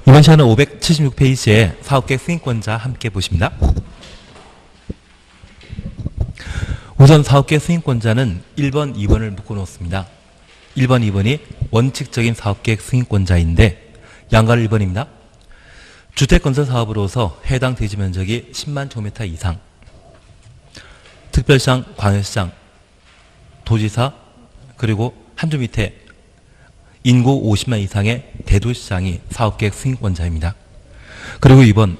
이번 시간은 576페이지에 사업계획 승인권자 함께 보십니다. 우선 사업계획 승인권자는 1번, 2번을 묶어놓습니다. 1번, 2번이 원칙적인 사업계획 승인권자인데 양가를 1번입니다. 주택건설 사업으로서 해당 대지 면적이 10만 제곱미터 이상, 특별시장, 광역시장, 도지사, 그리고 한 줄 밑에 인구 50만 이상의 대도시장이 사업계획 승인권자입니다. 그리고 2번,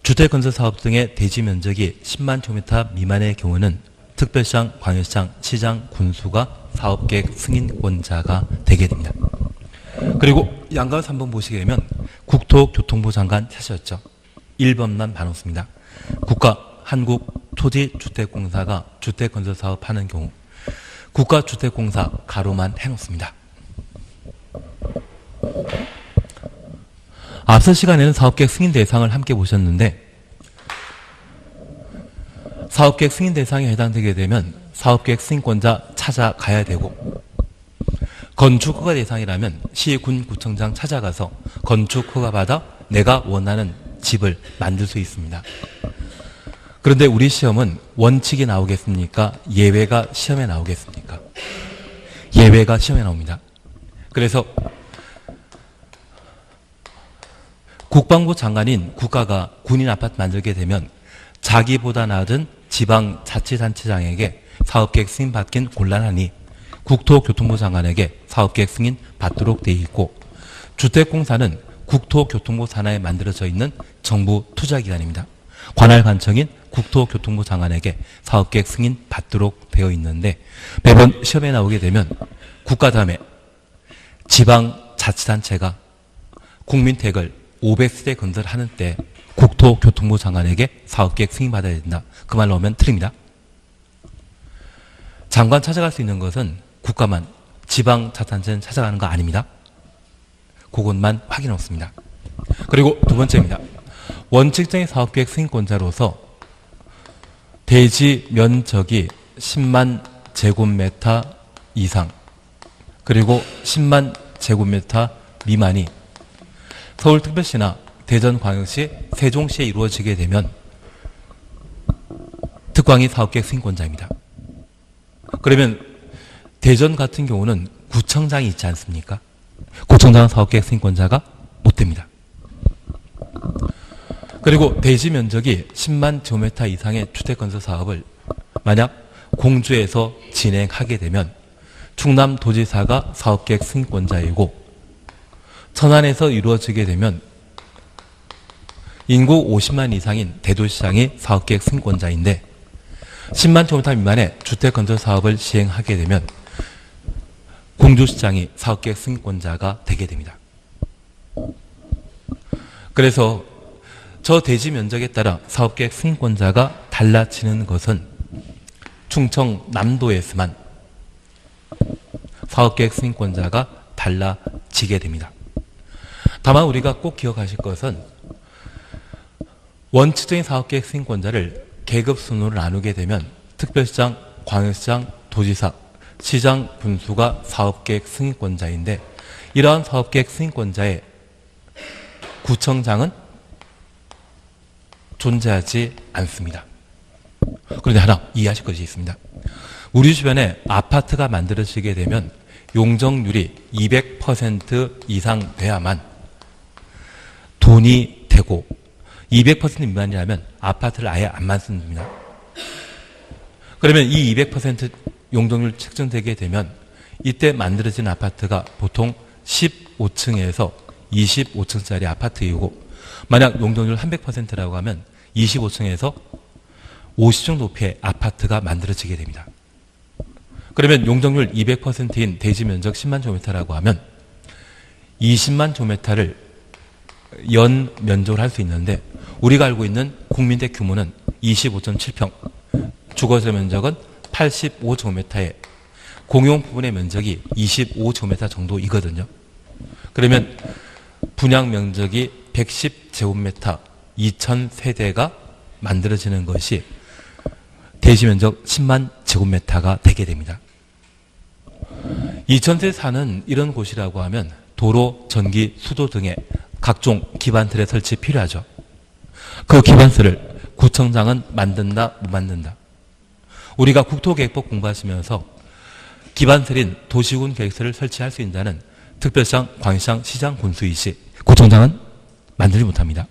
주택건설 사업 등의 대지 면적이 10만 제곱미터 미만의 경우는 특별시장, 광역시장, 시장, 군수가 사업계획 승인권자가 되게 됩니다. 그리고 양가 3번 보시게 되면 국토교통부 장관 찾으셨죠. 1번만 봐놓습니다. 국가 한국토지주택공사가 주택건설 사업하는 경우 국가주택공사 가로만 해놓습니다. 앞서 시간에는 사업계획 승인 대상을 함께 보셨는데 사업계획 승인 대상에 해당되게 되면 사업계획 승인권자 찾아가야 되고 건축허가 대상이라면 시, 군, 구청장 찾아가서 건축허가 받아 내가 원하는 집을 만들 수 있습니다. 그런데 우리 시험은 원칙이 나오겠습니까? 예외가 시험에 나오겠습니까? 예외가 시험에 나옵니다. 그래서 국방부 장관인 국가가 군인 아파트 만들게 되면 자기보다 낮은 지방자치단체장에게 사업계획 승인 받긴 곤란하니 국토교통부 장관에게 사업계획 승인 받도록 되어 있고 주택공사는 국토교통부 산하에 만들어져 있는 정부 투자기관입니다. 관할 관청인 국토교통부 장관에게 사업계획 승인 받도록 되어 있는데 매번 시험에 나오게 되면 국가 다음에 지방자치단체가 국민택을 500세대 건설하는 때 국토교통부 장관에게 사업계획 승인 받아야 된다. 그 말 나오면 틀립니다. 장관 찾아갈 수 있는 것은 국가만, 지방자치단체는 찾아가는 거 아닙니다. 그것만 확인 없습니다. 그리고 두 번째입니다. 원칙적인 사업계획 승인권자로서 대지 면적이 10만 제곱미터 이상 그리고 10만 제곱미터 미만이 서울특별시나 대전광역시, 세종시에 이루어지게 되면 특광이 사업계획 승인권자입니다. 그러면 대전 같은 경우는 구청장이 있지 않습니까? 구청장은 사업계획 승인권자가 못 됩니다. 그리고 대지 면적이 10만 제곱미터 이상의 주택건설 사업을 만약 공주에서 진행하게 되면 충남도지사가 사업계획 승인권자이고 천안에서 이루어지게 되면 인구 50만 이상인 대도시장이 사업계획 승인권자인데 10만 제곱미터 미만의 주택건설 사업을 시행하게 되면 공주시장이 사업계획 승인권자가 되게 됩니다. 그래서 저 대지 면적에 따라 사업계획 승인권자가 달라지는 것은 충청남도에서만 사업계획 승인권자가 달라지게 됩니다. 다만 우리가 꼭 기억하실 것은 원칙적인 사업계획 승인권자를 계급 순으로 나누게 되면 특별시장, 광역시장, 도지사, 시장, 군수가 사업계획 승인권자인데 이러한 사업계획 승인권자의 구청장은 존재하지 않습니다. 그런데 하나 이해하실 것이 있습니다. 우리 주변에 아파트가 만들어지게 되면 용적률이 200% 이상 돼야만 돈이 되고 200% 미만이라면 아파트를 아예 안 만듭니다. 그러면 이 200% 용적률 측정되게 되면 이때 만들어진 아파트가 보통 15층에서 25층짜리 아파트이고 만약 용적률 300%라고 하면 25층에서 50층 높이의 아파트가 만들어지게 됩니다. 그러면 용적률 200%인 대지 면적 10만 제곱미터라고 하면 20만 제곱미터를 연 면적을 할 수 있는데 우리가 알고 있는 국민대 규모는 25.7평, 주거지 면적은 85제곱미터에 공용 부분의 면적이 25제곱미터 정도이거든요. 그러면 분양 면적이 110제곱미터 2000세대가 만들어지는 것이 대지 면적 10만 제곱미터가 되게 됩니다. 2000세 사는 이런 곳이라고 하면 도로, 전기, 수도 등의 각종 기반틀의 설치 필요하죠. 그 기반틀을 구청장은 만든다, 못 만든다. 우리가 국토계획법 공부하시면서 기반틀인 도시군 계획서를 설치할 수 있는 특별시장, 광역시장, 시장, 군수위 시 구청장은 만들지 못합니다.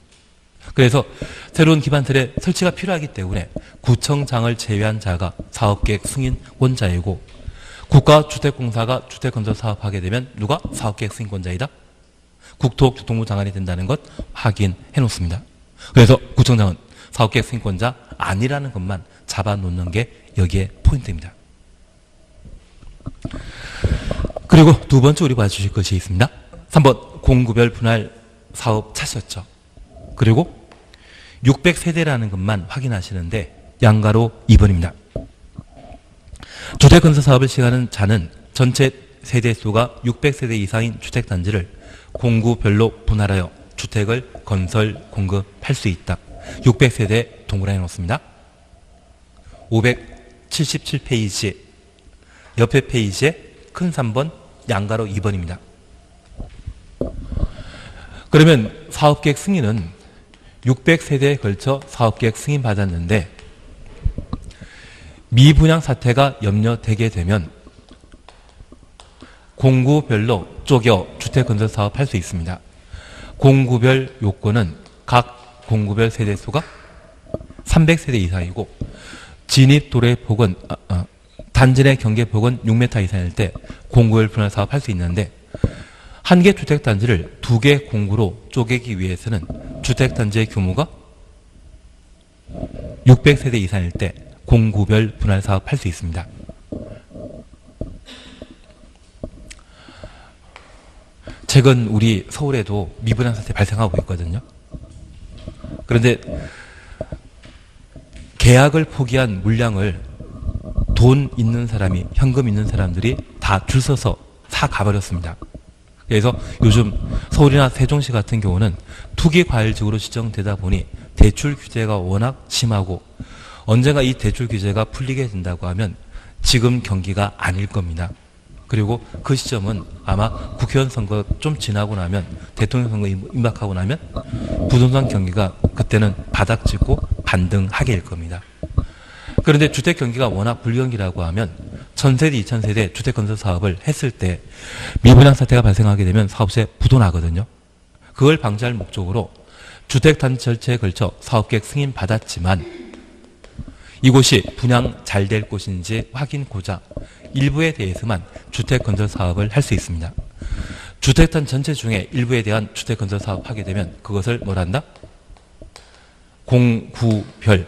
그래서 새로운 기반틀의 설치가 필요하기 때문에 구청장을 제외한 자가 사업계획 승인권자이고 국가주택공사가 주택건설 사업하게 되면 누가 사업계획 승인권자이다? 국토교통부 장관이 된다는 것 확인해 놓습니다. 그래서 구청장은 사업계획 승인권자 아니라는 것만 잡아놓는 게 여기에 포인트입니다. 그리고 두 번째 우리 봐주실 것이 있습니다. 3번 공구별 분할 사업 차시였죠. 그리고 600세대라는 것만 확인하시는데 양가로 2번입니다. 주택건설 사업을 시행하는 자는 전체 세대수가 600세대 이상인 주택단지를 공구별로 분할하여 주택을 건설, 공급할 수 있다. 600세대 동그라미 놓습니다. 577페이지 옆에 페이지에 큰 3번 양가로 2번입니다. 그러면 사업계획 승인은 600세대에 걸쳐 사업계획 승인 받았는데 미분양 사태가 염려되게 되면 공구별로 쪼개 주택건설 사업 할 수 있습니다. 공구별 요건은 각 공구별 세대수가 300세대 이상이고 진입도로의 폭은 단지 내 경계폭은 6m 이상일 때 공구별 분할 사업 할 수 있는데 한 개 주택단지를 두 개 공구로 쪼개기 위해서는 주택단지의 규모가 600세대 이상일 때 공구별 분할 사업 할 수 있습니다. 최근 우리 서울에도 미분양 사태 발생하고 있거든요. 그런데 계약을 포기한 물량을 돈 있는 사람이, 현금 있는 사람들이 다 줄 서서 사 가버렸습니다. 그래서 요즘 서울이나 세종시 같은 경우는 투기과열지구로 지정되다 보니 대출 규제가 워낙 심하고 언젠가 이 대출 규제가 풀리게 된다고 하면 지금 경기가 아닐 겁니다. 그리고 그 시점은 아마 국회의원 선거 좀 지나고 나면 대통령 선거 임박하고 나면 부동산 경기가 그때는 바닥 찍고 반등하게 될 겁니다. 그런데 주택 경기가 워낙 불경기라고 하면 1000세대, 2000세대 주택 건설 사업을 했을 때 미분양 사태가 발생하게 되면 사업소에 부도나거든요. 그걸 방지할 목적으로 주택단지 절차에 걸쳐 사업계획 승인 받았지만 이곳이 분양 잘 될 곳인지 확인고자 일부에 대해서만 주택건설 사업을 할 수 있습니다. 주택단지 전체 중에 일부에 대한 주택건설 사업 하게 되면 그것을 뭐란다? 공구별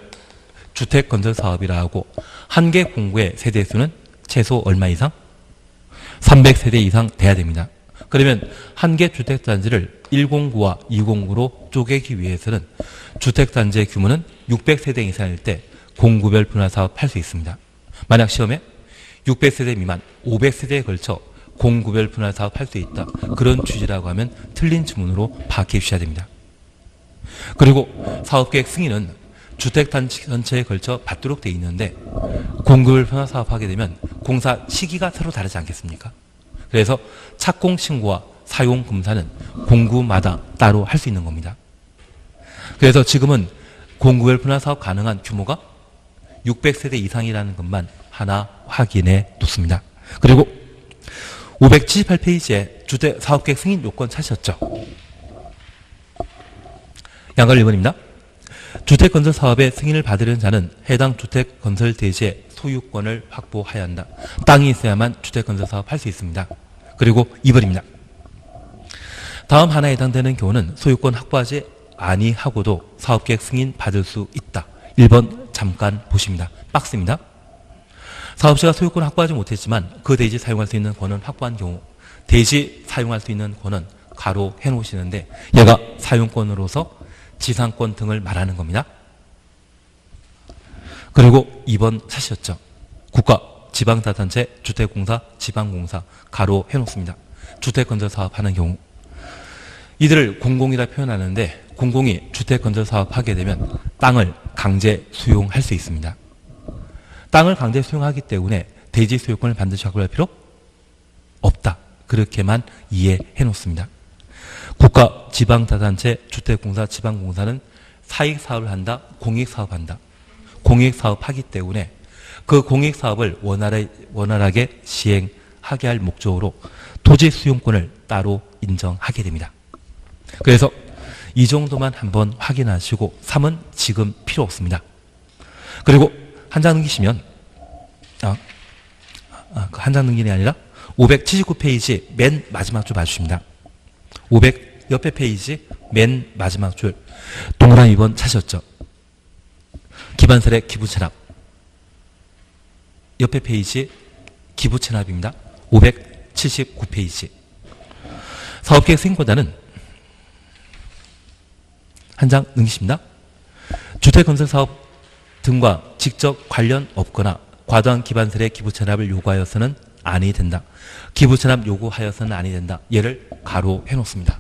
주택건설 사업이라 하고 한 개 공구의 세대수는 최소 얼마 이상? 300세대 이상 돼야 됩니다. 그러면 한 개 주택단지를 1공구와 2공구로 쪼개기 위해서는 주택단지의 규모는 600세대 이상일 때 공구별 분할 사업 할 수 있습니다. 만약 시험에 600세대 미만 500세대에 걸쳐 공구별 분할 사업 할 수 있다. 그런 취지라고 하면 틀린 지문으로 파악해 주셔야 됩니다. 그리고 사업계획 승인은 주택단지 전체에 걸쳐 받도록 되어 있는데 공구별 분할 사업하게 되면 공사 시기가 서로 다르지 않겠습니까? 그래서 착공 신고와 사용 검사는 공구마다 따로 할 수 있는 겁니다. 그래서 지금은 공구별 분할 사업 가능한 규모가 600세대 이상이라는 것만 하나 확인해 놓습니다. 그리고 578페이지에 주택 사업계획 승인 요건 찾으셨죠? 양가 1번입니다. 주택건설 사업의 승인을 받으려는 자는 해당 주택건설 대지의 소유권을 확보해야 한다. 땅이 있어야만 주택건설 사업 할 수 있습니다. 그리고 2번입니다. 다음 하나에 해당되는 경우는 소유권 확보하지 아니하고도 사업계획 승인 받을 수 있다. 1번 잠깐 보십니다. 박스입니다. 사업자가 소유권 확보하지 못했지만 그 대지 사용할 수 있는 권은 확보한 경우 대지 사용할 수 있는 권은 가로 해놓으시는데 얘가 사용권으로서 지상권 등을 말하는 겁니다. 그리고 2번 찾으셨죠? 국가, 지방자치단체, 주택공사, 지방공사 가로 해놓습니다. 주택건설 사업하는 경우 이들을 공공이라 표현하는데 공공이 주택건설 사업하게 되면 땅을 강제 수용할 수 있습니다. 땅을 강제 수용하기 때문에 대지 소유권을 반드시 확보할 필요 없다. 그렇게만 이해해 놓습니다. 국가, 지방자단체, 주택공사, 지방공사는 사익사업을 한다, 공익사업한다. 공익사업하기 때문에 그 공익사업을 원활하게 시행하게 할 목적으로 토지 수용권을 따로 인정하게 됩니다. 그래서 이 정도만 한번 확인하시고 3은 지금 필요 없습니다. 그리고 한 장 넘기시면 한 장 넘기는 게 아니라 579페이지 맨 마지막 줄 봐주십니다. 500 옆에 페이지 맨 마지막 줄 동그라미 2번 찾으셨죠? 기반세례 기부채납 옆에 페이지 기부채납입니다. 579페이지 사업계획 승인권자는 한 장 넘기십니다. 주택건설사업 등과 직접 관련 없거나 과도한 기반세례 기부채납을 요구하여서는 아니 된다. 기부채납 요구하여서는 아니 된다. 얘를 가로해 놓습니다.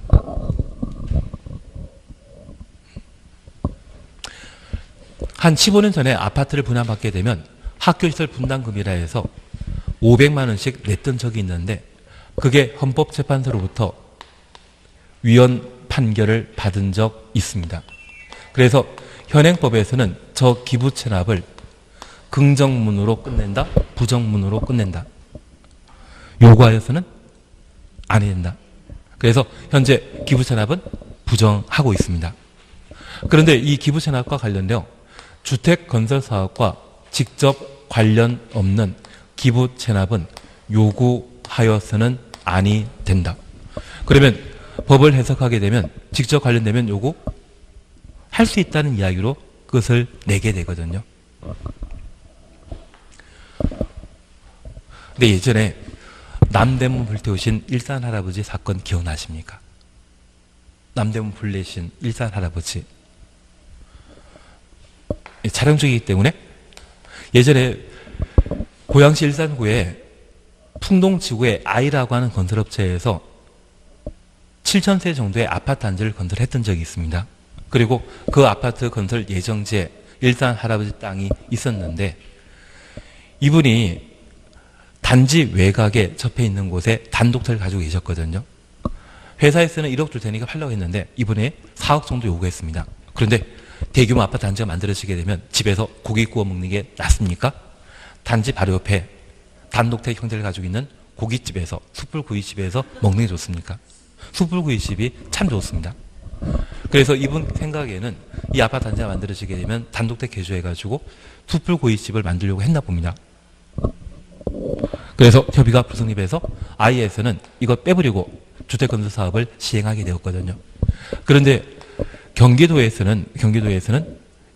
한 15년 전에 아파트를 분양받게 되면 학교시설 분담금이라 해서 500만 원씩 냈던 적이 있는데 그게 헌법재판소로부터 위헌 판결을 받은 적 있습니다. 그래서 현행법에서는 저 기부채납을 긍정문으로 끝낸다, 부정문으로 끝낸다. 요구하여서는 아니 된다. 그래서 현재 기부채납은 부정하고 있습니다. 그런데 이 기부채납과 관련되어 주택건설사업과 직접 관련 없는 기부채납은 요구하여서는 아니 된다. 그러면 법을 해석하게 되면 직접 관련되면 요구할 수 있다는 이야기로 끝을 내게 되거든요. 근데 예전에 남대문 불태우신 일산 할아버지 사건 기억나십니까? 남대문 불 내신 일산 할아버지. 촬영 중이기 때문에 예전에 고양시 일산구에 풍동지구에 아이라고 하는 건설업체에서 7,000세 정도의 아파트 단지를 건설했던 적이 있습니다. 그리고 그 아파트 건설 예정지에 일산 할아버지 땅이 있었는데 이분이 단지 외곽에 접해 있는 곳에 단독터를 가지고 계셨거든요. 회사에서는 1억 줄 테니까 팔려고 했는데 이분이 4억 정도 요구했습니다. 그런데 대규모 아파트 단지가 만들어지게 되면 집에서 고기 구워 먹는 게 낫습니까? 단지 바로 옆에 단독택 형태를 가지고 있는 고깃집에서 숯불구이집에서 먹는 게 좋습니까? 숯불구이집이 참 좋습니다. 그래서 이분 생각에는 이 아파트 단지가 만들어지게 되면 단독택 개조해가지고 숯불구이집을 만들려고 했나 봅니다. 그래서 협의가 불성립해서 아이에서는 이거 빼버리고 주택건설 사업을 시행하게 되었거든요. 그런데 경기도에서는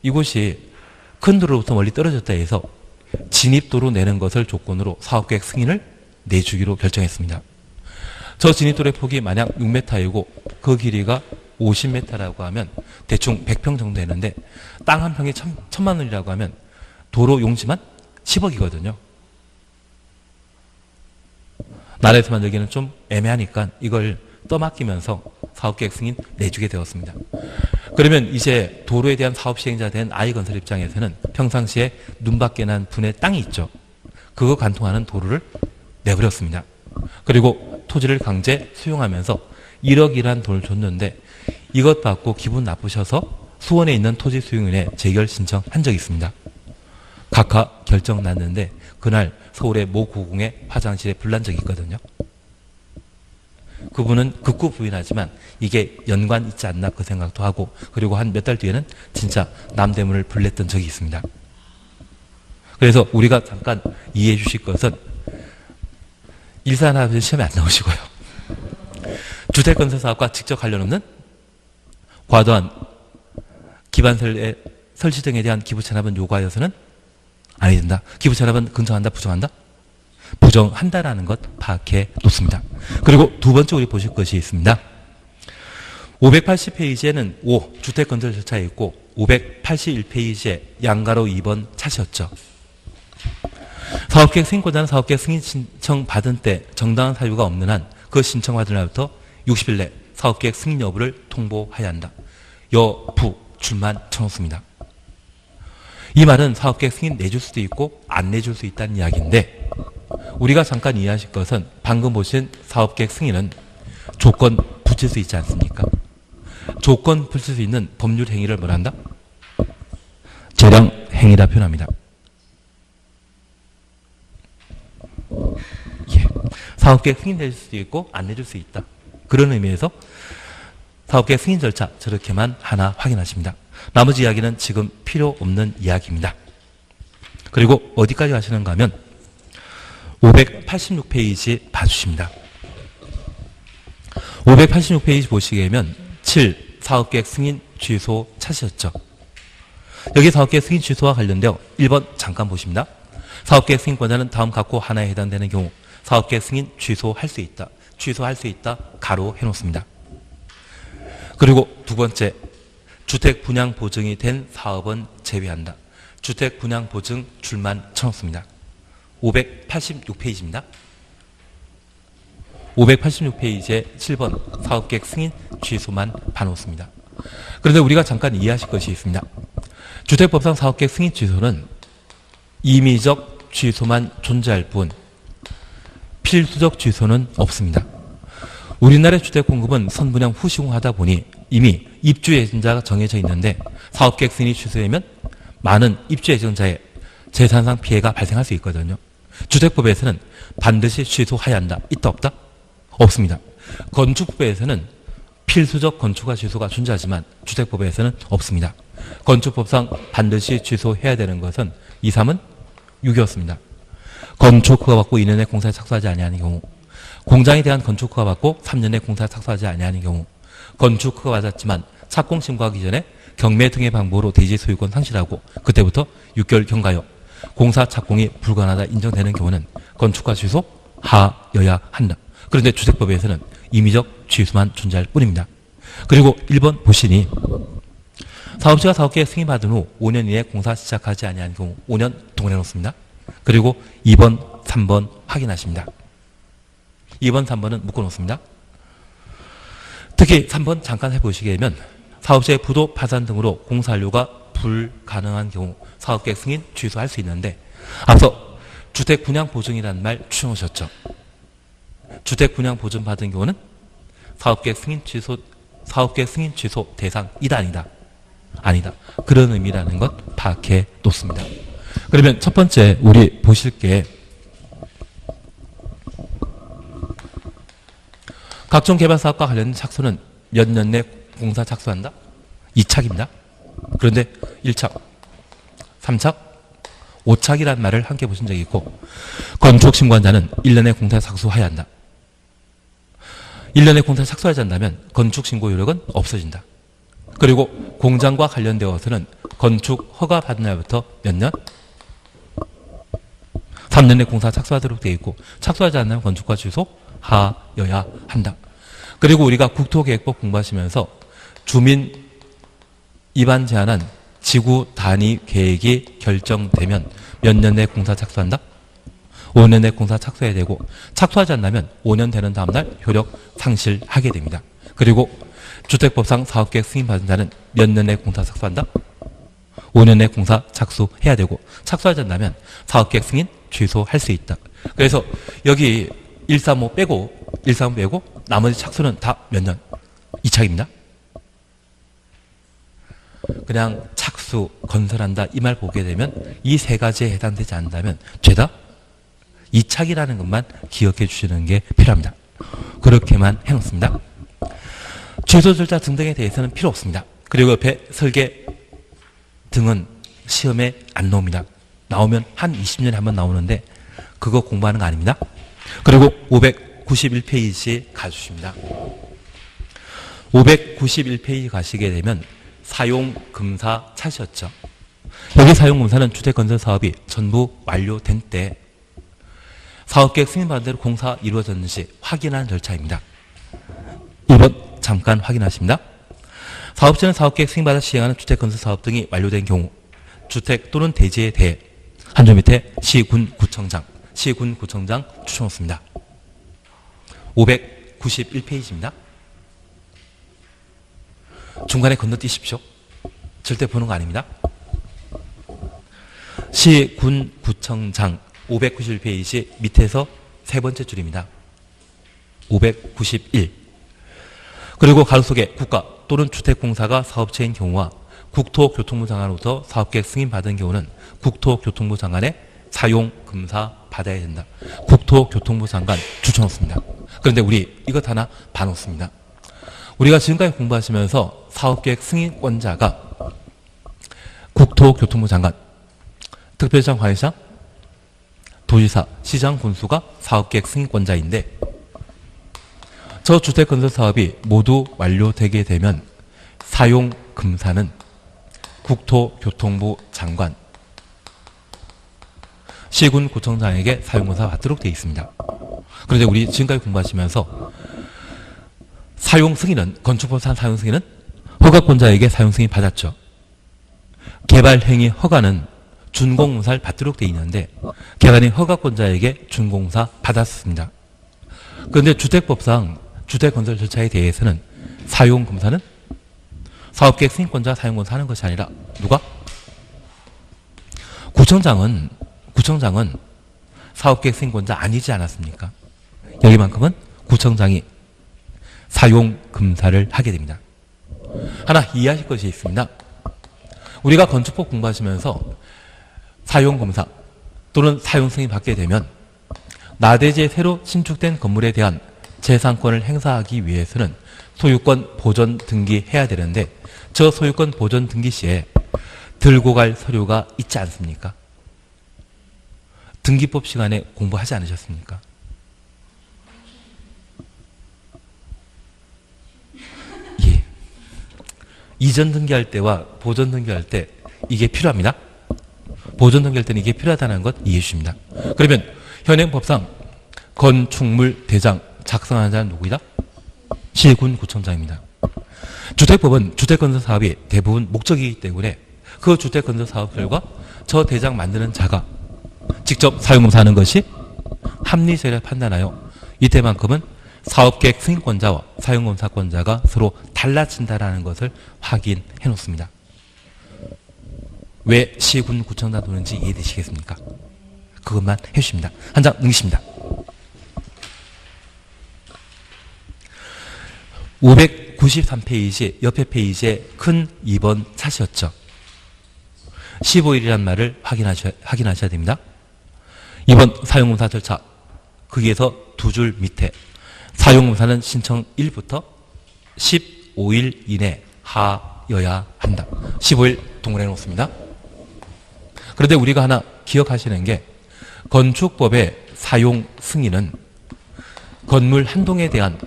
이곳이 큰 도로로부터 멀리 떨어졌다 해서 진입도로 내는 것을 조건으로 사업계획 승인을 내주기로 결정했습니다. 저 진입도로의 폭이 만약 6m이고 그 길이가 50m라고 하면 대충 100평 정도 되는데 땅 한 평에 1,000만 원이라고 하면 도로 용지만 10억이거든요. 나라에서 만들기는 좀 애매하니까 이걸 떠맡기면서 사업계획 승인 내주게 되었습니다. 그러면 이제 도로에 대한 사업 시행자 된 아이건설 입장에서는 평상시에 눈밖에 난 분의 땅이 있죠. 그거 관통하는 도로를 내버렸습니다. 그리고 토지를 강제 수용하면서 1억이란 돈을 줬는데 이것 받고 기분 나쁘셔서 수원에 있는 토지 수용인에 재결 신청한 적이 있습니다. 각하 결정 났는데 그날 서울의 모 고궁의 화장실에 불난 적이 있거든요. 그분은 극구 부인하지만 이게 연관 있지 않나 그 생각도 하고 그리고 한 몇 달 뒤에는 진짜 남대문을 불냈던 적이 있습니다. 그래서 우리가 잠깐 이해해 주실 것은 일산 할아버지 시험에 안 나오시고요. 주택건설 사업과 직접 관련 없는 과도한 기반설의 설치 등에 대한 기부채납은 요구하여서는 아니 된다. 기부채납은 긍정한다, 부정한다? 부정한다라는 것 파악해 놓습니다. 그리고 두 번째 우리 보실 것이 있습니다. 580페이지에는 5 주택건설 절차에 있고 581페이지에 양가로 2번 차시였죠. 사업계획 승인권자는 사업계획 승인 신청 받은 때 정당한 사유가 없는 한 그 신청 받은 날부터 60일 내 사업계획 승인 여부를 통보해야 한다. 여부 줄만 쳐놓습니다. 이 말은 사업계획 승인 내줄 수도 있고 안 내줄 수 있다는 이야기인데 우리가 잠깐 이해하실 것은 방금 보신 사업계획 승인은 조건 붙일 수 있지 않습니까? 조건 붙일 수 있는 법률 행위를 뭐라 한다? 재량 행위라 표현합니다. 예. 사업계획 승인될 수도 있고 안 내줄 수 있다. 그런 의미에서 사업계획 승인 절차 저렇게만 하나 확인하십니다. 나머지 이야기는 지금 필요 없는 이야기입니다. 그리고 어디까지 가시는가 하면 586페이지 봐주십니다. 586페이지 보시게 되면 7. 사업계획 승인 취소 찾으셨죠? 여기 사업계획 승인 취소와 관련되어 1번 잠깐 보십니다. 사업계획 승인권자는 다음 각호 하나에 해당되는 경우 사업계획 승인 취소할 수 있다. 취소할 수 있다. 가로 해놓습니다. 그리고 두 번째, 주택 분양 보증이 된 사업은 제외한다. 주택 분양 보증 줄만 쳐놓습니다. 586페이지입니다. 586페이지에 7번 사업계획 승인 취소만 봐놓습니다. 그런데 우리가 잠깐 이해하실 것이 있습니다. 주택법상 사업계획 승인 취소는 임의적 취소만 존재할 뿐 필수적 취소는 없습니다. 우리나라의 주택 공급은 선분양 후 시공하다 보니 이미 입주 예정자가 정해져 있는데 사업계획 승인이 취소되면 많은 입주 예정자의 재산상 피해가 발생할 수 있거든요. 주택법에서는 반드시 취소해야 한다. 있다 없다? 없습니다. 건축법에서는 필수적 건축가 취소가 존재하지만 주택법에서는 없습니다. 건축법상 반드시 취소해야 되는 것은 2, 3은 6이었습니다. 건축 허가받고 2년에 공사에 착수하지 아니하는 경우, 공장에 대한 건축 허가받고 3년에 공사에 착수하지 아니하는 경우, 건축 허가받았지만 착공 신고하기 전에 경매 등의 방법으로 대지 소유권 상실하고 그때부터 6개월 경과하여 공사 착공이 불가능하다 인정되는 경우는 건축가 취소하여야 한다. 그런데 주택법에서는 임의적 취소만 존재할 뿐입니다. 그리고 1번 보시니 사업주가 사업계획 승인받은 후 5년 이내 공사 시작하지 아니한 경우 5년 동원해 놓습니다. 그리고 2번, 3번 확인하십니다. 2번, 3번은 묶어 놓습니다. 특히 3번 잠깐 해보시게 되면 사업자의 부도 파산 등으로 공사 완료가 불가능한 경우 사업계획 승인 취소할 수 있는데 앞서 주택 분양 보증이라는 말 추정하셨죠. 주택 분양 보증 받은 경우는 사업계획 승인 취소 대상이다 아니다? 아니다. 그런 의미라는 것 파악해 놓습니다. 그러면 첫 번째 우리 보실 게 각종 개발 사업과 관련된 착수는 몇 년 내 공사 착수한다? 2착입니다. 그런데 1착, 3착, 5착이라는 말을 함께 보신 적이 있고 건축 신고한자는 1년에 공사 착수해야 한다. 1년에 공사 착수하지 않는다면 건축 신고 효력은 없어진다. 그리고 공장과 관련되어서는 건축 허가 받은 날부터 몇 년? 3년에 공사 착수하도록 되어 있고 착수하지 않으면 건축가 취소하여야 한다. 그리고 우리가 국토계획법 공부하시면서 주민 입안 제한한 지구 단위 계획이 결정되면 몇 년 내 공사 착수한다? 5년 내 공사 착수해야 되고 착수하지 않으면 5년 되는 다음날 효력 상실하게 됩니다. 그리고 주택법상 사업계획 승인받은 자는 몇 년 내 공사 착수한다? 5년 내 공사 착수해야 되고 착수하지 않으면 사업계획 승인 취소할 수 있다. 그래서 여기 135 빼고 나머지 착수는 다 몇 년? 2착입니다. 그냥 착수, 건설한다 이 말 보게 되면 이 세 가지에 해당되지 않는다면 죄다 2착이라는 것만 기억해 주시는 게 필요합니다. 그렇게만 해놓습니다. 취소 절차 등등에 대해서는 필요 없습니다. 그리고 옆에 설계 등은 시험에 안 나옵니다. 나오면 한 20년에 한 번 나오는데 그거 공부하는 거 아닙니다. 그리고 591페이지 가주십니다. 591페이지 가시게 되면 사용금사 찾으셨죠. 여기 사용금사는 주택건설사업이 전부 완료된 때 사업계획 승인받은 대로 공사 이루어졌는지 확인하는 절차입니다. 1번 잠깐 확인하십니다. 사업자는 사업계획 승인받아 시행하는 주택건설사업 등이 완료된 경우 주택 또는 대지에 대해 한 줄 밑에 시군구청장 추천했습니다. 591페이지입니다. 중간에 건너뛰십시오. 절대 보는 거 아닙니다. 시군구청장 591페이지 밑에서 세 번째 줄입니다. 591. 그리고 가로 속에 국가 또는 주택공사가 사업체인 경우와 국토교통부 장관으로부터 사업계획 승인받은 경우는 국토교통부 장관의 사용검사 받아야 된다. 국토교통부 장관 추천했습니다. 그런데 우리 이것 하나 봐놓습니다. 우리가 지금까지 공부하시면서 사업계획 승인권자가 국토교통부 장관, 특별시장, 관리시장, 도지사, 시장, 군수가 사업계획 승인권자인데 저 주택건설 사업이 모두 완료되게 되면 사용검사는 국토교통부 장관, 시군 구청장에게 사용검사 받도록 되어 있습니다. 그런데 우리 지금까지 공부하시면서 사용 승인은, 건축법상 사용 승인은 허가권자에게 사용 승인 받았죠. 개발행위 허가는 준공사를 받도록 되어 있는데 개발행위 허가권자에게 준공사 받았습니다. 그런데 주택법상 주택건설 절차에 대해서는 사용검사는 사업계획 승인권자 사용검사 하는 것이 아니라 누가? 구청장은 사업계획 승인권자 아니지 않았습니까? 여기만큼은 구청장이 사용검사를 하게 됩니다. 하나 이해하실 것이 있습니다. 우리가 건축법 공부하시면서 사용검사 또는 사용승인 받게 되면 나대지에 새로 신축된 건물에 대한 재산권을 행사하기 위해서는 소유권 보존 등기해야 되는데 저 소유권 보존 등기 시에 들고 갈 서류가 있지 않습니까? 등기법 시간에 공부하지 않으셨습니까? 예. 이전 등기할 때와 보존 등기할 때 이게 필요합니다. 보존 등기할 때는 이게 필요하다는 것 이해해 주십니다. 그러면 현행법상 건축물 대장 작성하는 자는 누구이다? 시군구청장입니다. 주택법은 주택건설 사업이 대부분 목적이기 때문에 그 주택건설 사업 결과 저 대장 만드는 자가 직접 사용검사하는 것이 합리적이라 판단하여 이때만큼은 사업계획 승인권자와 사용검사권자가 서로 달라진다는 것을 확인해 놓습니다. 왜 시군구청장 도는지 이해되시겠습니까? 그것만 해주십니다. 한 장 넘기십니다. 593페이지 옆에 페이지에 큰 2번 차시였죠. 15일이라는 말을 확인하셔야 됩니다. 2번 사용검사 절차 거기에서 두 줄 밑에 사용검사는 신청 1부터 15일 이내 하여야 한다. 15일 동그라미 놓습니다. 그런데 우리가 하나 기억하시는 게 건축법의 사용 승인은 건물 한 동에 대한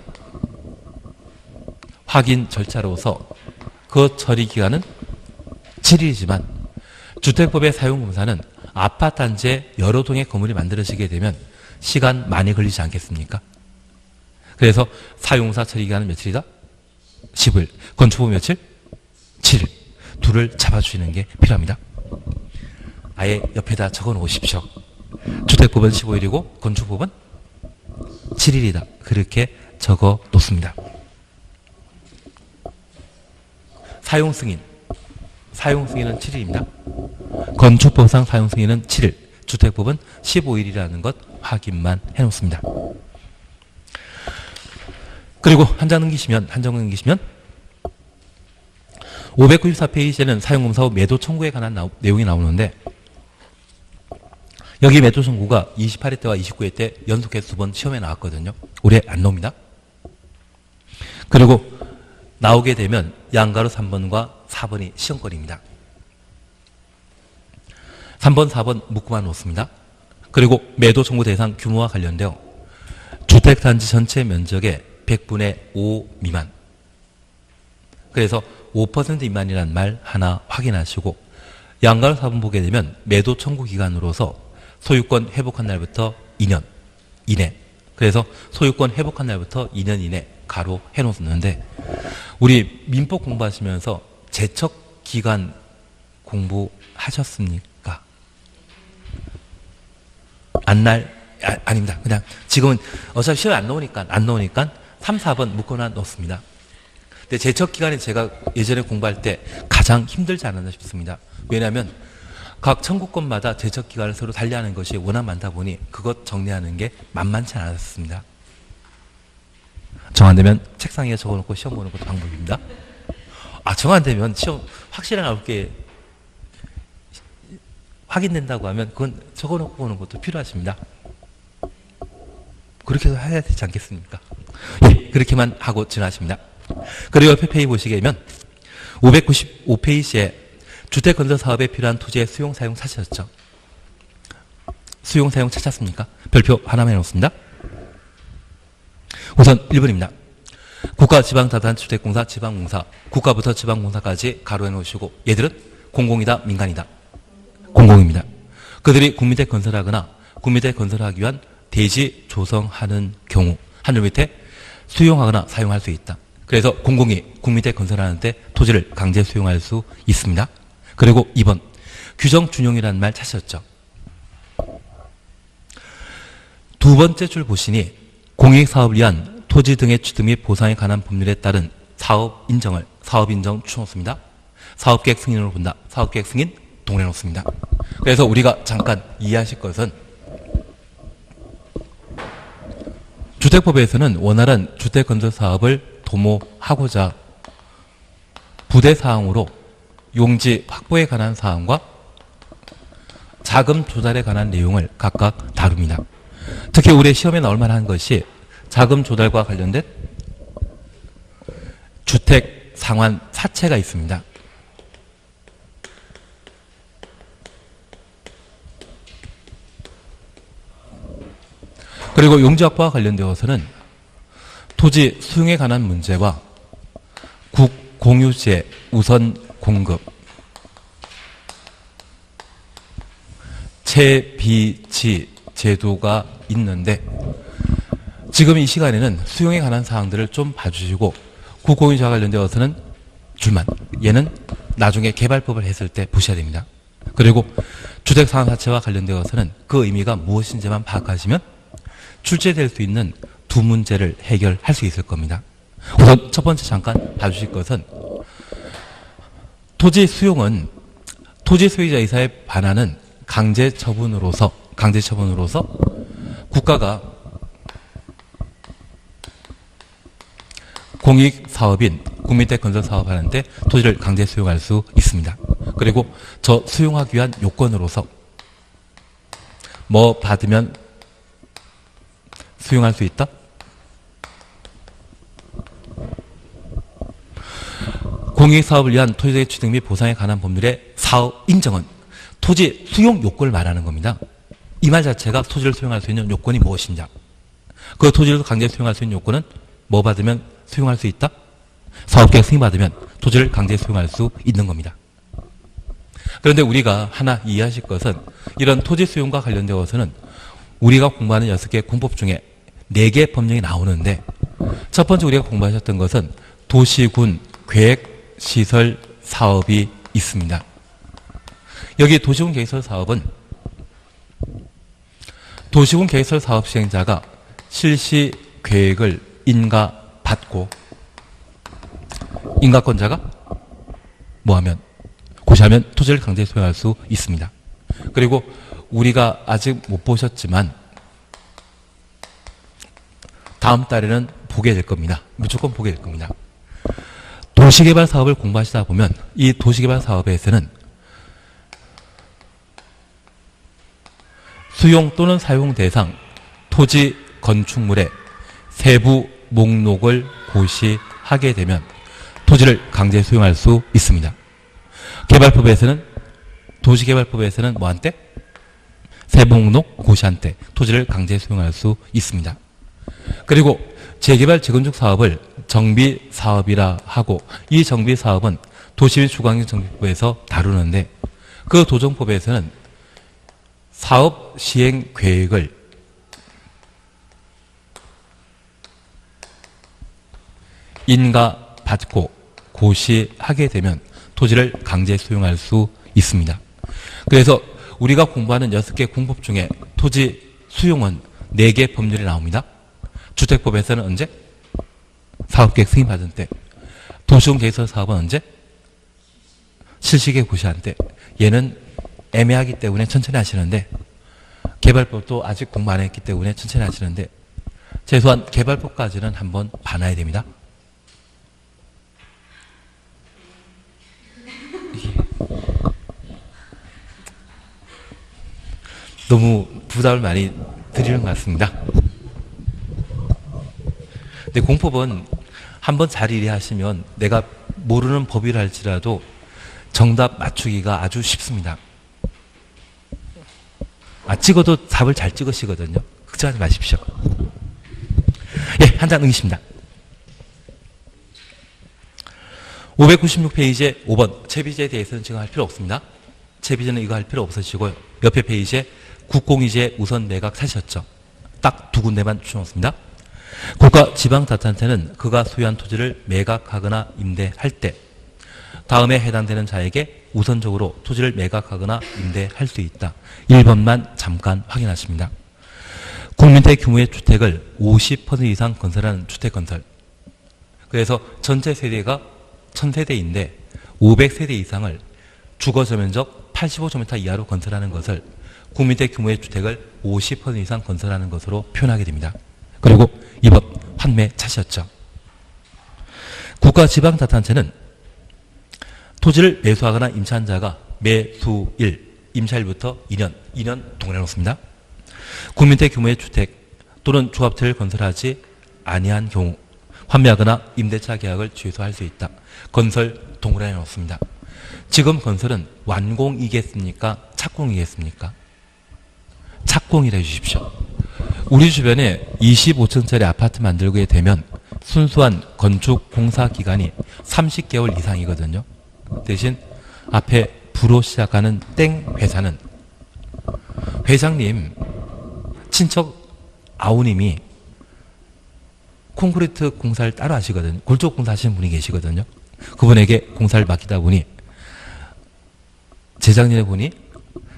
확인 절차로서 그 처리 기간은 7일이지만 주택법의 사용검사는 아파트 단지에 여러 동의 건물이 만들어지게 되면 시간 많이 걸리지 않겠습니까? 그래서 사용사 처리 기간은 며칠이다? 10일. 건축법 며칠? 7일. 둘을 잡아주시는 게 필요합니다. 아예 옆에다 적어 놓으십시오. 주택법은 15일이고 건축법은 7일이다. 그렇게 적어 놓습니다. 사용승인. 사용승인은 7일입니다. 건축법상 사용승인은 7일. 주택법은 15일이라는 것 확인만 해 놓습니다. 그리고 한 장 넘기시면 594페이지에는 사용검사 후 매도 청구에 관한 내용이 나오는데 여기 매도 청구가 28회 때와 29회 때 연속해서 2번 시험에 나왔거든요. 올해 안 나옵니다. 그리고 나오게 되면 양가로 3번과 4번이 시험권입니다. 3번, 4번 묶고만 놓습니다. 그리고 매도 청구 대상 규모와 관련되어 주택단지 전체 면적의 100분의 5 미만. 그래서 5% 미만이라는 말 하나 확인하시고 양가로 4번 보게 되면 매도 청구 기간으로서 소유권 회복한 날부터 2년 이내. 그래서 소유권 회복한 날부터 2년 이내 가로 해놓았는데 우리 민법 공부하시면서 제척 기간 공부하셨습니까? 아닙니다. 그냥 지금은 어차피 시험에 안 나오니까 3, 4번 묶어놔 놓습니다. 근데 제척 기간이 제가 예전에 공부할 때 가장 힘들지 않았나 싶습니다. 왜냐하면 각 청구권마다 제척 기간을 서로 달리하는 것이 워낙 많다 보니 그것 정리하는 게 만만치 않았습니다. 정 안 되면 책상에 적어놓고 시험 보는 것도 방법입니다. 정 안 되면 시험 확실하게 나올 게 확인된다고 하면 그건 적어놓고 보는 것도 필요하십니다. 그렇게 해야 되지 않겠습니까? 예, 그렇게만 하고 지나십니다. 그리고 옆에 페이지 보시게 되면 595페이지에 주택건설사업에 필요한 토지의 수용, 사용 찾으셨죠? 수용, 사용 찾았습니까? 별표 하나만 해놓습니다. 우선 1번입니다. 국가, 지방, 다단, 주택공사, 지방공사, 국가부터 지방공사까지 가로해 놓으시고 얘들은 공공이다, 민간이다? 공공입니다. 그들이 국민대 건설하거나 국민대 건설하기 위한 대지 조성하는 경우 한줄 밑에 수용하거나 사용할 수 있다. 그래서 공공이 국민대 건설하는데 토지를 강제 수용할 수 있습니다. 그리고 2번 규정 준용이라는 말 찾으셨죠? 두 번째 줄 보시니 공익사업을 위한 토지 등의 취득 및 보상에 관한 법률에 따른 사업 인정 추놓습니다. 사업계획 승인으로 본다. 사업계획 승인 동일해 놓습니다. 그래서 우리가 잠깐 이해하실 것은 주택법에서는 원활한 주택건설사업을 도모하고자 부대사항으로 용지 확보에 관한 사항과 자금 조달에 관한 내용을 각각 다룹니다. 특히 우리 시험에 나올 만한 것이 자금 조달과 관련된 주택 상환 사채가 있습니다. 그리고 용지 확보와 관련되어서는 토지 수용에 관한 문제와 국공유지의 우선 공급, 채비지 제도가 있는데 지금 이 시간에는 수용에 관한 사항들을 좀 봐주시고 국공유지와 관련되어서는 줄만, 얘는 나중에 개발법을 했을 때 보셔야 됩니다. 그리고 주택상환사채와 관련되어서는 그 의미가 무엇인지만 파악하시면 출제될 수 있는 두 문제를 해결할 수 있을 겁니다. 우선 첫 번째 잠깐 봐주실 것은 토지 수용은 토지 소유자 이사에 반하는 강제 처분으로서 국가가 공익사업인 국민대 건설사업 하는데 토지를 강제 수용할 수 있습니다. 그리고 저 수용하기 위한 요건으로서 뭐 받으면 수용할 수 있다? 공익사업을 위한 토지의 취득 및 보상에 관한 법률의 사업 인정은 토지 수용 요건을 말하는 겁니다. 이 말 자체가 토지를 수용할 수 있는 요건이 무엇이냐? 그 토지를 강제 수용할 수 있는 요건은 뭐 받으면 수용할 수 있다? 사업계획 승인받으면 토지를 강제 수용할 수 있는 겁니다. 그런데 우리가 하나 이해하실 것은 이런 토지 수용과 관련되어서는 우리가 공부하는 6개 공법 중에 4개 법령이 나오는데 첫 번째 우리가 공부하셨던 것은 도시군 계획시설 사업이 있습니다. 여기 도시군 계획시설 사업은 도시군 계획시설 사업 시행자가 실시 계획을 인가받고 인가권자가 뭐하면 고시하면 토지를 강제 소유할 수 있습니다. 그리고 우리가 아직 못 보셨지만 다음 달에는 보게 될 겁니다. 무조건 보게 될 겁니다. 도시개발 사업을 공부하시다 보면 이 도시개발 사업에서는 수용 또는 사용 대상 토지 건축물의 세부 목록을 고시하게 되면 토지를 강제 수용할 수 있습니다. 개발법에서는 도시개발법에서는 뭐한테? 세부 목록 고시한 때 토지를 강제 수용할 수 있습니다. 그리고 재개발 재건축 사업을 정비사업이라 하고 이 정비사업은 도시 및 주거환경정비법에서 다루는데 그 도정법에서는 사업 시행 계획을 인가받고 고시하게 되면 토지를 강제 수용할 수 있습니다. 그래서 우리가 공부하는 6개 공법 중에 토지 수용은 4개 법률이 나옵니다. 주택법에서는 언제? 사업계획 승인받은 때. 도시군 계획시설 사업은 언제? 실시계획 고시한 때. 얘는 애매하기 때문에 천천히 하시는데 개발법도 아직 공부 안 했기 때문에 천천히 하시는데 최소한 개발법까지는 한번 봐놔야 됩니다. 너무 부담을 많이 드리는 것 같습니다. 근데 공법은 한번 잘 이해하시면 내가 모르는 법이라 할지라도 정답 맞추기가 아주 쉽습니다. 찍어도 답을 잘 찍으시거든요. 걱정하지 마십시오. 예, 한 장 응시입니다. 596페이지에 5번 채비제에 대해서는 지금 할 필요 없습니다. 채비제는 이거 할 필요 없으시고요. 옆에 페이지에 국공유지에 우선 매각 사셨죠. 딱 두 군데만 주셨습니다. 국가지방자치단체는 그가 소유한 토지를 매각하거나 임대할 때 다음에 해당되는 자에게 우선적으로 토지를 매각하거나 임대할 수 있다. 1번만 잠깐 확인하십니다. 국민대 규모의 주택을 50% 이상 건설하는 주택건설. 그래서 전체 세대가 1000세대인데 500세대 이상을 주거저 면적 85제곱미터 이하로 건설하는 것을 국민대 규모의 주택을 50% 이상 건설하는 것으로 표현하게 됩니다. 그리고 2번 환매 차시였죠. 국가지방자치단체는 토지를 매수하거나 임차한 자가 매수일, 임차일부터 2년 동일해 놓습니다. 국민대 규모의 주택 또는 조합체를 건설하지 아니한 경우 환매하거나 임대차 계약을 취소할 수 있다. 건설 동그라미 놓습니다. 지금 건설은 완공이겠습니까? 착공이겠습니까? 착공이라 해주십시오. 우리 주변에 25층짜리 아파트 만들게 되면 순수한 건축 공사 기간이 30개월 이상이거든요. 대신 앞에 부로 시작하는 땡 회사는 회장님 친척 아우님이 콘크리트 공사를 따로 하시거든요. 골조 공사 하시는 분이 계시거든요. 그분에게 공사를 맡기다 보니 재작년에 보니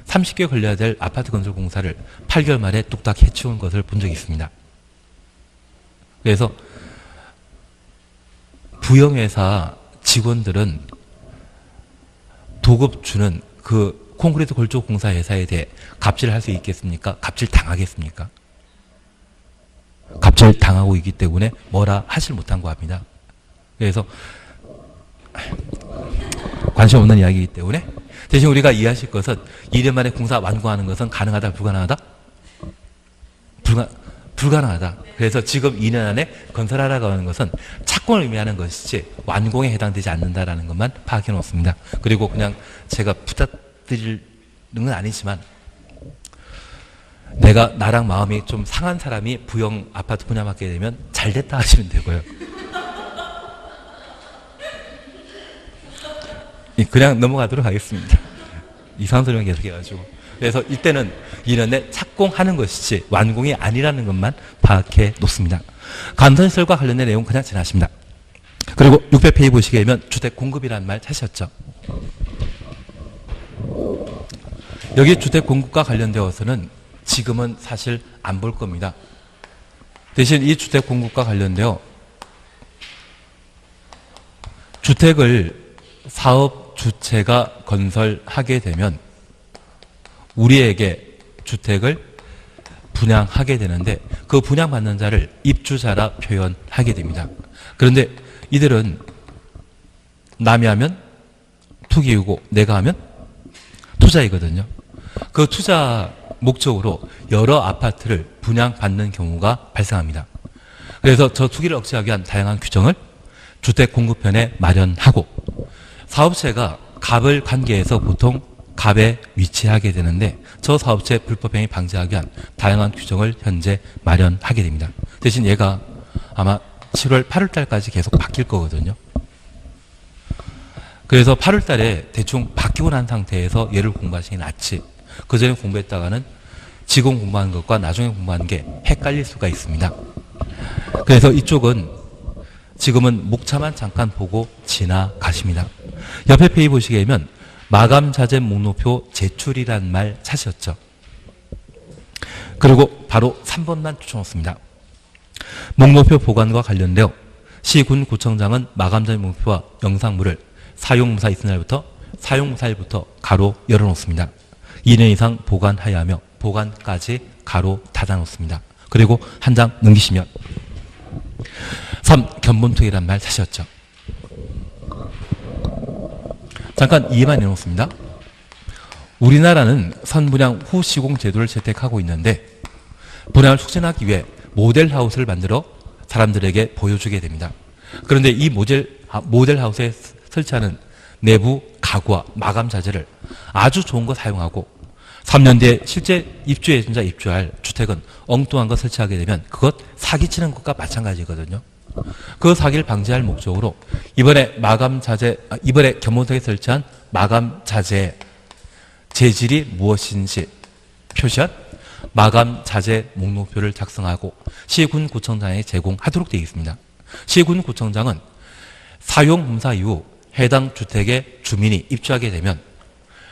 30개월 걸려야 될 아파트 건설 공사를 8개월 만에 뚝딱 해치운 것을 본 적이 있습니다. 그래서 부영회사 직원들은 도급 주는 그 콘크리트 골조 공사 회사에 대해 갑질을 할 수 있겠습니까? 갑질 당하겠습니까? 갑질 당하고 있기 때문에 뭐라 하질 못한 거 합니다. 그래서 관심 없는 이야기이기 때문에 대신 우리가 이해하실 것은 2년 만에 공사 완공하는 것은 가능하다, 불가능하다? 불가능하다. 그래서 지금 2년 안에 건설하라고 하는 것은 착공을 의미하는 것이지 완공에 해당되지 않는다라는 것만 파악해 놓습니다. 그리고 그냥 제가 부탁드리는 건 아니지만 내가 나랑 마음이 좀 상한 사람이 부영 아파트 분양받게 되면 잘됐다 하시면 되고요. 그냥 넘어가도록 하겠습니다. 이상한 소리만 계속해가지고. 그래서 이때는 2년 내 착공하는 것이지 완공이 아니라는 것만 파악해 놓습니다. 간선시설과 관련된 내용 그냥 지나십니다. 그리고 600페이지 보시게 되면 주택 공급이라는 말 하셨죠. 여기 주택 공급과 관련되어서는 지금은 사실 안 볼 겁니다. 대신 이 주택 공급과 관련되어 주택을 사업 주체가 건설하게 되면 우리에게 주택을 분양하게 되는데 그 분양받는 자를 입주자라 표현하게 됩니다. 그런데 이들은 남이 하면 투기이고 내가 하면 투자이거든요. 그 투자 목적으로 여러 아파트를 분양받는 경우가 발생합니다. 그래서 저 투기를 억제하기 위한 다양한 규정을 주택공급편에 마련하고 사업체가 갑을 관계해서 보통 갑에 위치하게 되는데 저 사업체 불법행위 방지하기 위한 다양한 규정을 현재 마련하게 됩니다. 대신 얘가 아마 7월, 8월 달까지 계속 바뀔 거거든요. 그래서 8월 달에 대충 바뀌고 난 상태에서 얘를 공부하시는 게 낫지. 그 전에 공부했다가는 지금 공부하는 것과 나중에 공부하는 게 헷갈릴 수가 있습니다. 그래서 이쪽은 지금은 목차만 잠깐 보고 지나가십니다. 옆에 페이지 보시게 되면 마감자재 목록표 제출이란 말 찾으셨죠. 그리고 바로 3번만 추천했습니다. 목록표 보관과 관련되어 시군 구청장은 마감자재 목록표와 영상물을 사용무사 있은 날부터 사용무사일부터 가로 열어놓습니다. 2년 이상 보관하여야 하며 보관까지 가로 닫아놓습니다. 그리고 한 장 넘기시면 3. 견본토기란 말 사셨죠. 잠깐 이해만 해놓습니다. 우리나라는 선분양 후 시공 제도를 채택하고 있는데 분양을 촉진하기 위해 모델하우스를 만들어 사람들에게 보여주게 됩니다. 그런데 이 모델하우스에 설치하는 내부 가구와 마감 자재를 아주 좋은 거 사용하고 3년 뒤에 실제 입주예정자 입주할 주택은 엉뚱한 거 설치하게 되면 그것 사기치는 것과 마찬가지거든요. 그 사기를 방지할 목적으로 이번에 견본토에 설치한 마감 자재의 재질이 무엇인지 표시한 마감 자재 목록표를 작성하고 시군구청장에 제공하도록 되어 있습니다. 시군구청장은 사용검사 이후 해당 주택의 주민이 입주하게 되면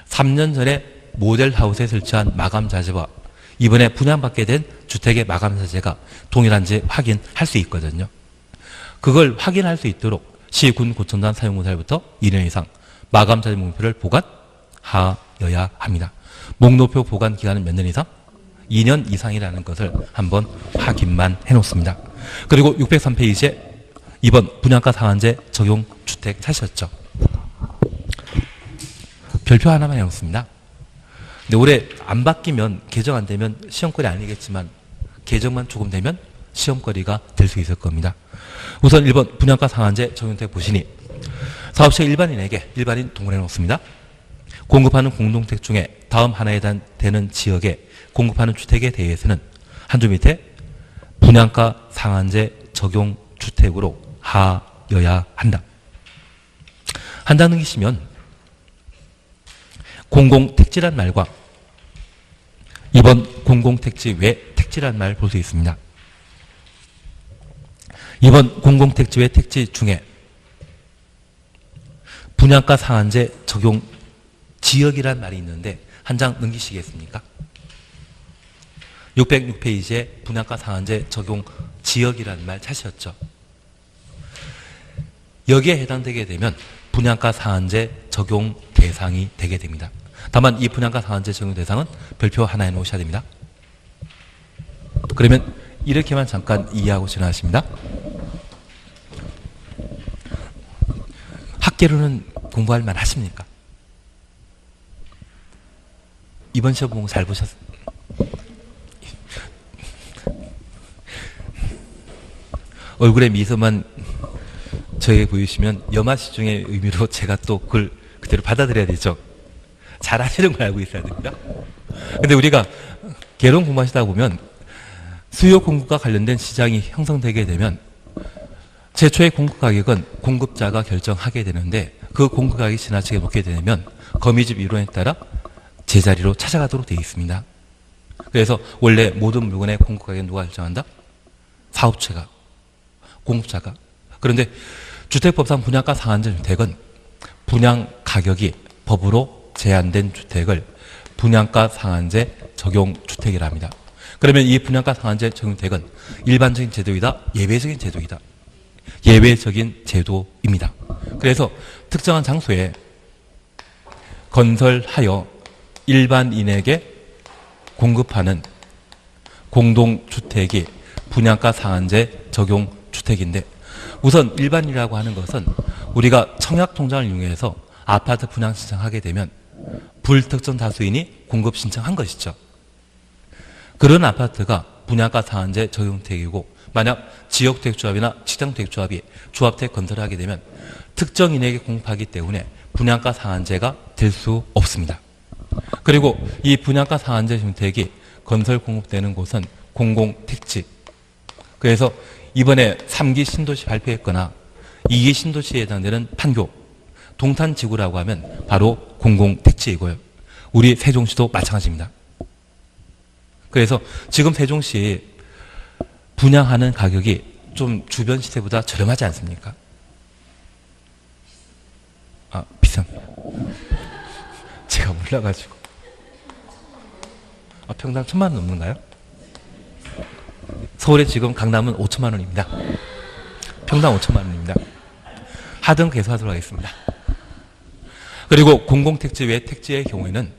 3년 전에 모델하우스에 설치한 마감 자재와 이번에 분양받게 된 주택의 마감 자재가 동일한지 확인할 수 있거든요. 그걸 확인할 수 있도록 시군구청장 사용검사일부터 2년 이상 마감 자재 목록표를 보관하여야 합니다. 목록표 보관 기간은 몇 년 이상? 2년 이상이라는 것을 한번 확인만 해놓습니다. 그리고 603페이지에 이번 분양가 상한제 적용 주택 사셨죠. 별표 하나만 해놓습니다. 근데 올해 안 바뀌면 개정 안 되면 시험거리 아니겠지만 개정만 조금 되면 시험거리가 될 수 있을 겁니다. 우선 1번 분양가 상한제 적용주택 보시니 사업체 일반인에게 일반인 동원해 놓습니다. 공급하는 공동주택 중에 다음 하나에 되는 지역에 공급하는 주택에 대해서는 한 줄 밑에 분양가 상한제 적용 주택으로 하여야 한다. 한 장 넘기시면 공공택지란 말과 이번 공공택지 외 택지란 말 볼 수 있습니다. 이번 공공택지 외 택지 중에 분양가 상한제 적용 지역이란 말이 있는데 한 장 넘기시겠습니까? 606페이지에 분양가 상한제 적용 지역이란 말 찾으셨죠? 여기에 해당되게 되면 분양가 상한제 적용 대상이 되게 됩니다. 다만 이 분양가 상한제 적용 대상은 별표 하나 해놓으셔야 됩니다. 그러면 이렇게만 잠깐 이해하고 지나가십니다. 학계로는 공부할 만 하십니까? 이번 시험 공부 잘 보셨어요? 얼굴에 미소만 저에게 보이시면 염화시중의 의미로 제가 또 그걸 그대로 받아들여야 되죠. 잘 하시는 걸 알고 있어야 됩니다. 근데 우리가 개론 공부하시다 보면 수요 공급과 관련된 시장이 형성되게 되면 최초의 공급 가격은 공급자가 결정하게 되는데 그 공급 가격이 지나치게 높게 되면 거미집 이론에 따라 제자리로 찾아가도록 되어 있습니다. 그래서 원래 모든 물건의 공급 가격은 누가 결정한다? 사업체가, 공급자가. 그런데 주택법상 분양가 상한제 주택은 분양 가격이 법으로 제한된 주택을 분양가 상한제 적용 주택이라 합니다. 그러면 이 분양가 상한제 적용 주택은 일반적인 제도이다, 예외적인 제도이다. 예외적인 제도입니다. 그래서 특정한 장소에 건설하여 일반인에게 공급하는 공동주택이 분양가 상한제 적용 주택인데 우선 일반이라고 하는 것은 우리가 청약통장을 이용해서 아파트 분양 신청하게 되면 불특정 다수인이 공급 신청한 것이죠. 그런 아파트가 분양가 상한제 적용주택이고 만약 지역주택조합이나 직장주택조합이 조합택 건설을 하게 되면 특정인에게 공급하기 때문에 분양가 상한제가 될 수 없습니다. 그리고 이 분양가 상한제 주택이 건설 공급되는 곳은 공공택지. 그래서 이번에 3기 신도시 발표했거나 2기 신도시에 해당되는 판교, 동탄지구라고 하면 바로 공공택지이고요. 우리 세종시도 마찬가지입니다. 그래서 지금 세종시 분양하는 가격이 좀 주변 시세보다 저렴하지 않습니까? 아, 비쌉니다. 제가 몰라가지고. 아, 평당 1,000만 원 넘는가요? 서울에 지금 강남은 5천만 원입니다. 평당 5천만 원입니다. 하등 계속하도록 하겠습니다. 그리고 공공택지 외 택지의 경우에는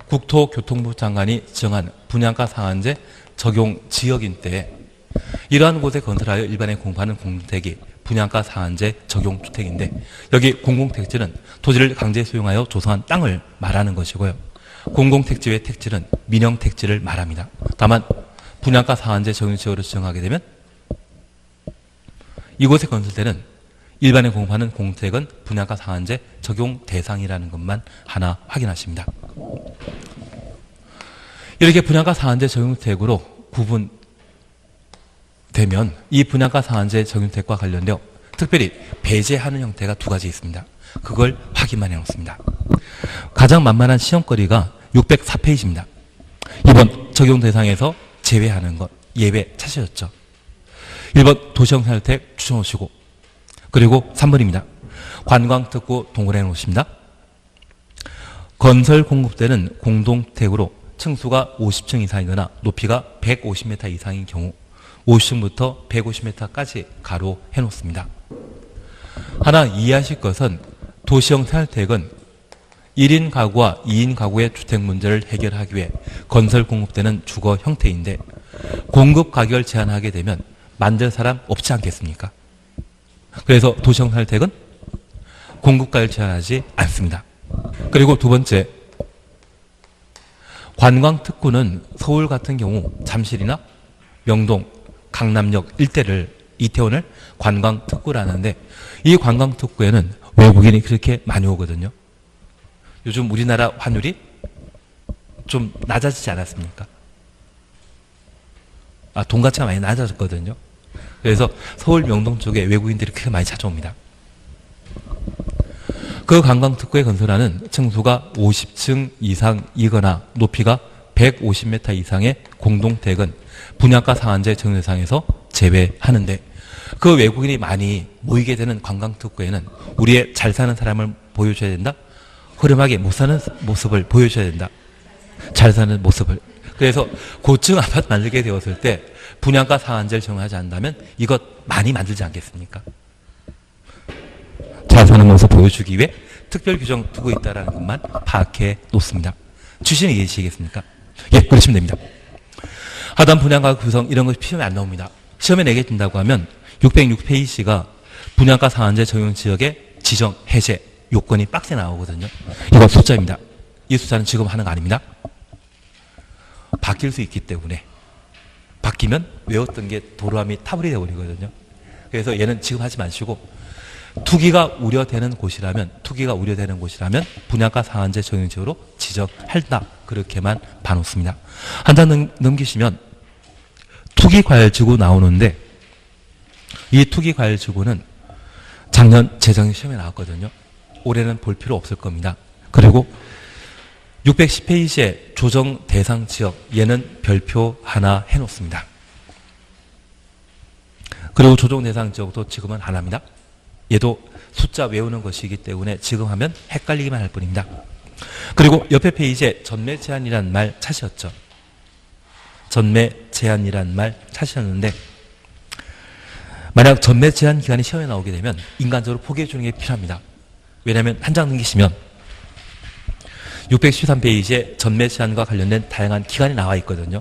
국토교통부 장관이 지정한 분양가 상한제 적용 지역인 때에 이러한 곳에 건설하여 일반에 공급하는 공동택이 분양가 상한제 적용 주택인데, 여기 공공택지는 토지를 강제 소유하여 조성한 땅을 말하는 것이고요. 공공택지의 택지는 민영택지를 말합니다. 다만 분양가 상한제 적용 지역으로 지정하게 되면 이곳에 건설되는 일반에 공급하는 공택은 분양가 상한제 적용 대상이라는 것만 하나 확인하십니다. 이렇게 분양가 상한제 적용택으로 구분되면 이 분양가 상한제 적용택과 관련되어 특별히 배제하는 형태가 두 가지 있습니다. 그걸 확인만 해놓습니다. 가장 만만한 시험거리가 604페이지입니다. 이번 적용 대상에서 제외하는 것, 예외 찾으셨죠? 1번 도시형상주택 추천하시고, 그리고 3번입니다. 관광특구 동그라미 놓으십니다. 건설 공급되는 공동택으로 층수가 50층 이상이거나 높이가 150m 이상인 경우 50층부터 150m까지 가로 해놓습니다. 하나 이해하실 것은 도시형 생활택은 1인 가구와 2인 가구의 주택 문제를 해결하기 위해 건설 공급되는 주거 형태인데, 공급 가격을 제한하게 되면 만들 사람 없지 않겠습니까? 그래서 도시형 생활택은 공급 가격을 제한하지 않습니다. 그리고 두 번째, 관광특구는 서울 같은 경우 잠실이나 명동, 강남역 일대를, 이태원을 관광특구라는데, 이 관광특구에는 외국인이 그렇게 많이 오거든요. 요즘 우리나라 환율이 좀 낮아지지 않았습니까? 돈 가치가 많이 낮아졌거든요. 그래서 서울 명동 쪽에 외국인들이 크게 많이 찾아옵니다. 그 관광특구에 건설하는 층수가 50층 이상이거나 높이가 150m 이상의 공동택은 분양가 상한제 적용 대상에서 제외하는데, 그 외국인이 많이 모이게 되는 관광특구에는 우리의 잘 사는 사람을 보여줘야 된다. 허름하게 못 사는 모습을 보여줘야 된다. 잘 사는 모습을. 그래서 고층 아파트 만들게 되었을 때 분양가 상한제를 적용하지 않는다면 이것 많이 만들지 않겠습니까? 잘 사는 모습 보여주기 위해 특별 규정 두고 있다는 것만 파악해 놓습니다. 취지는 이해하시겠습니까? 예, 그러시면 됩니다. 하단 분양가 구성 이런 것이 시험에 안 나옵니다. 시험에 내게 된다고 하면 606페이지가 분양가 상한제 적용 지역의 지정 해제 요건이 빡세 나오거든요. 이거 숫자입니다. 이 숫자는 지금 하는 거 아닙니다. 바뀔 수 있기 때문에, 바뀌면 외웠던 게 도로함이 타불이 되어버리거든요. 그래서 얘는 지금 하지 마시고, 투기가 우려되는 곳이라면 분양가 상한제 적용 지역으로 지정한다. 그렇게만 봐놓습니다. 한 장 넘기시면 투기과열지구 나오는데, 이 투기과열지구는 작년 재정 시험에 나왔거든요. 올해는 볼 필요 없을 겁니다. 그리고 610페이지에 조정 대상 지역, 얘는 별표 하나 해놓습니다. 그리고 조정 대상 지역도 지금은 안 합니다. 얘도 숫자 외우는 것이기 때문에 지금 하면 헷갈리기만 할 뿐입니다. 그리고 옆에 페이지에 전매 제한이라는 말 찾으셨죠? 전매 제한이라는 말 찾으셨는데, 만약 전매 제한 기간이 시험에 나오게 되면 인간적으로 포기해 주는 게 필요합니다. 왜냐하면 한 장 넘기시면 613페이지에 전매 제한과 관련된 다양한 기간이 나와 있거든요.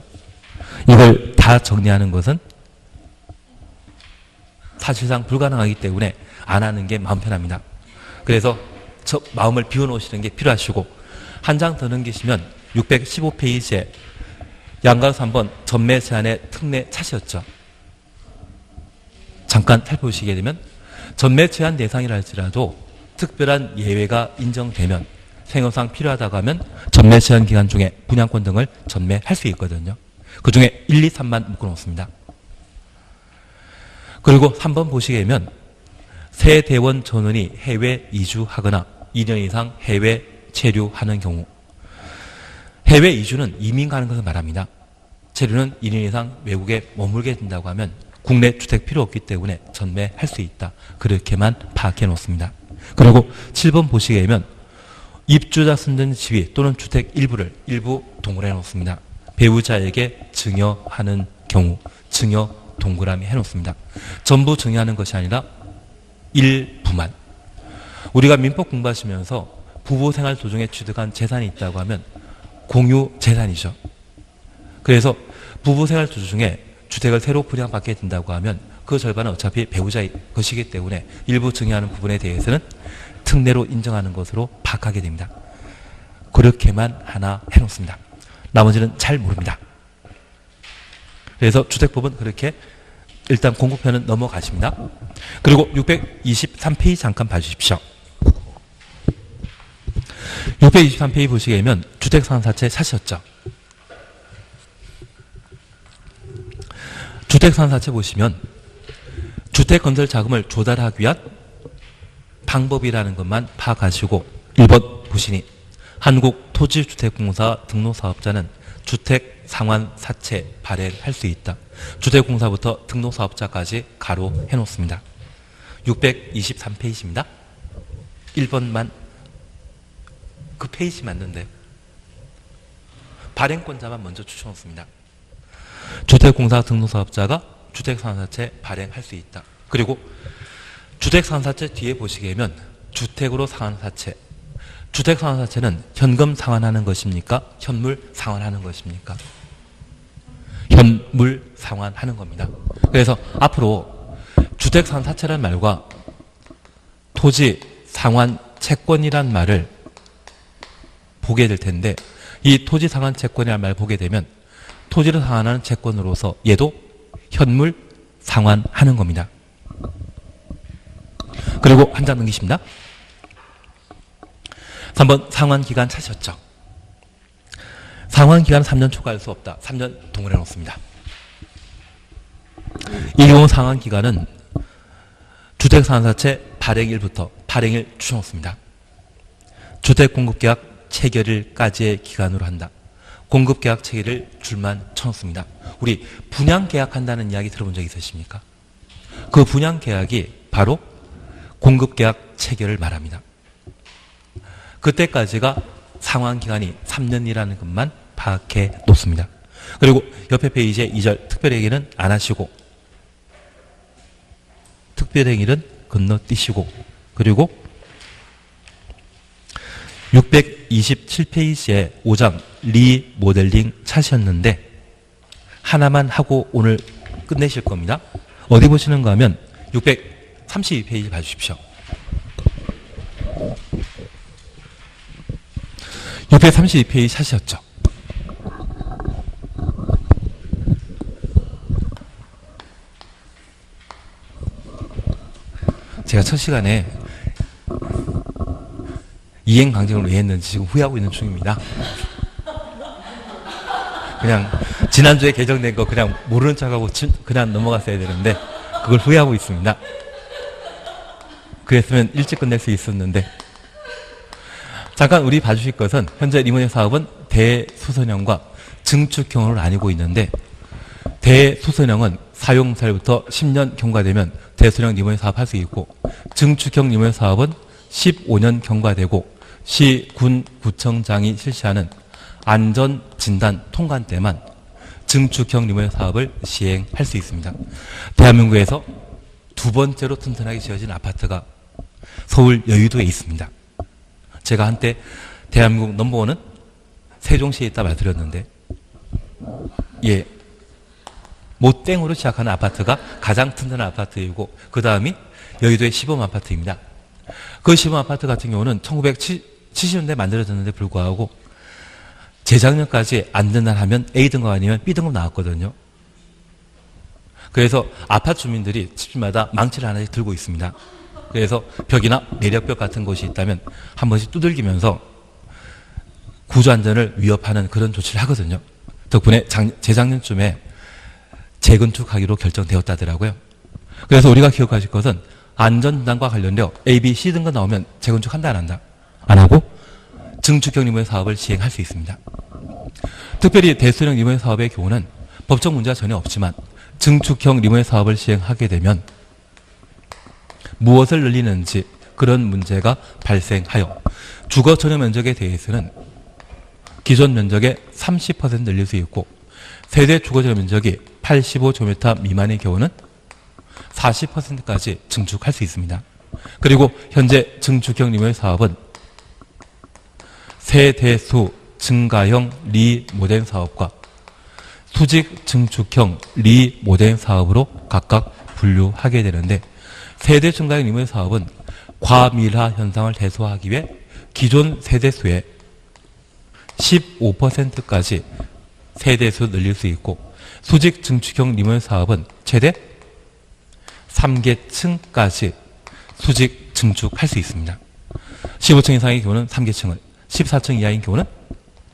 이걸 다 정리하는 것은 사실상 불가능하기 때문에 안 하는 게 마음 편합니다. 그래서 저 마음을 비워놓으시는 게 필요하시고, 한 장 더 넘기시면 615페이지에 양가로 3번 전매 제한의 특례 찾으셨죠? 잠깐 살펴보시게 되면 전매 제한 대상이라 할지라도 특별한 예외가 인정되면, 생업상 필요하다고 하면 전매 제한 기간 중에 분양권 등을 전매할 수 있거든요. 그 중에 1, 2, 3만 묶어놓습니다. 그리고 3번 보시게 되면 새 대원 전원이 해외 이주하거나 2년 이상 해외 체류하는 경우, 해외 이주는 이민 가는 것을 말합니다. 체류는 2년 이상 외국에 머물게 된다고 하면 국내 주택 필요 없기 때문에 전매할 수 있다. 그렇게만 파악해 놓습니다. 그리고 7번 보시게 되면 입주자 선정 지위 또는 주택 일부 동그라미 해놓습니다. 배우자에게 증여하는 경우 증여 동그라미 해놓습니다. 전부 증여하는 것이 아니라 일부만. 우리가 민법 공부하시면서 부부 생활 도중에 취득한 재산이 있다고 하면 공유 재산이죠. 그래서 부부 생활 중에 주택을 새로 분양받게 된다고 하면 그 절반은 어차피 배우자의 것이기 때문에 일부 증여하는 부분에 대해서는 특례로 인정하는 것으로 파악하게 됩니다. 그렇게만 하나 해놓습니다. 나머지는 잘 모릅니다. 그래서 주택법은 그렇게 일단 공급편은 넘어가십니다. 그리고 623페이지 잠깐 봐주십시오. 623페이지 보시게 되면 주택상환사채 사셨죠? 주택상환사채 보시면 주택건설 자금을 조달하기 위한 방법이라는 것만 파악하시고 1번 보시니 한국토지주택공사 등록사업자는 주택상환사채 발행할 수 있다. 주택공사부터 등록사업자까지 가로 해놓습니다. 623페이지입니다. 1번만 그 페이지 맞는데 발행권자만 먼저 추천했습니다. 주택공사 등록사업자가 주택상환사채 발행할 수 있다. 그리고 주택상환사채 뒤에 보시게 되면 주택으로 상환사채, 주택상환사채는 현금 상환하는 것입니까? 현물 상환하는 것입니까? 현물 상환하는 겁니다. 그래서 앞으로 주택상환사채라는 말과 토지 상환 채권이란 말을 보게 될 텐데 이 토지 상환 채권이라는 말을 보게 되면 토지를 상환하는 채권으로서 얘도 현물 상환하는 겁니다. 그리고 한 장 넘기십니다. 3번 상환기간 찾으셨죠? 상환기간 3년 초과할 수 없다. 3년 동원해 놓습니다. 이 경우 상환기간은 주택상환사채 발행일부터 발행일 추정했습니다. 주택공급계약 체결일까지의 기간으로 한다. 공급계약 체결일 줄만 쳐놓습니다. 우리 분양계약한다는 이야기 들어본 적 있으십니까? 그 분양계약이 바로 공급계약 체결을 말합니다. 그때까지가 상환기간이 3년이라는 것만 파악해 놓습니다. 그리고 옆에 페이지에 2절 특별행위는 안 하시고 특별행위는 건너뛰시고 그리고 627페이지에 5장 리모델링 찾으셨는데 하나만 하고 오늘 끝내실 겁니다. 어디 보시는가 하면 632페이지 봐주십시오. 632페이지 찾으셨죠? 제가 첫 시간에 이행 강정을 왜 했는지 지금 후회하고 있는 중입니다. 그냥 지난주에 개정된 거 그냥 모르는 척하고 그냥 넘어갔어야 되는데 그걸 후회하고 있습니다. 그랬으면 일찍 끝낼 수 있었는데 잠깐 우리 봐주실 것은 현재 리모델링 사업은 대수선형과 증축형으로 나뉘고 있는데 대수선형은 사용사일부터 10년 경과되면 대수선형 리모델링 사업 할 수 있고 증축형 리모델링 사업은 15년 경과되고 시, 군, 구청장이 실시하는 안전진단 통관 때만 증축형 리모델링 사업을 시행할 수 있습니다. 대한민국에서 두 번째로 튼튼하게 지어진 아파트가 서울 여의도에 있습니다. 제가 한때 대한민국 넘버원은 세종시에 있다 말드렸는데 예, 모땡으로 시작하는 아파트가 가장 튼튼한 아파트이고 그 다음이 여의도의 시범 아파트입니다. 그 시범 아파트 같은 경우는 1970년대 만들어졌는데 불구하고 재작년까지 안 된다 하면 A등급 아니면 B등급 나왔거든요. 그래서 아파트 주민들이 집집마다 망치를 하나씩 들고 있습니다. 그래서 벽이나 내력벽 같은 곳이 있다면 한 번씩 두들기면서 구조안전을 위협하는 그런 조치를 하거든요. 덕분에 재작년쯤에 재건축하기로 결정되었다더라고요. 그래서 우리가 기억하실 것은 안전진단과 관련되어 A, B, C 등급 나오면 재건축한다 안 한다? 안 하고 증축형 리모델링 사업을 시행할 수 있습니다. 특별히 대수형 리모델링 사업의 경우는 법적 문제가 전혀 없지만 증축형 리모델링 사업을 시행하게 되면 무엇을 늘리는지 그런 문제가 발생하여 주거 전용 면적에 대해서는 기존 면적의 30% 늘릴 수 있고 세대 주거 전용 면적이 85제곱미터 미만의 경우는 40%까지 증축할 수 있습니다. 그리고 현재 증축형 리모델링 사업은 세대수 증가형 리모델링 사업과 수직 증축형 리모델링 사업으로 각각 분류하게 되는데, 세대 증가형 리모델링 사업은 과밀화 현상을 해소하기 위해 기존 세대수의 15%까지 세대수 늘릴 수 있고, 수직 증축형 리모델링 사업은 최대 3계층까지 수직 증축할 수 있습니다. 15층 이상의 경우는 3계층을, 14층 이하인 경우는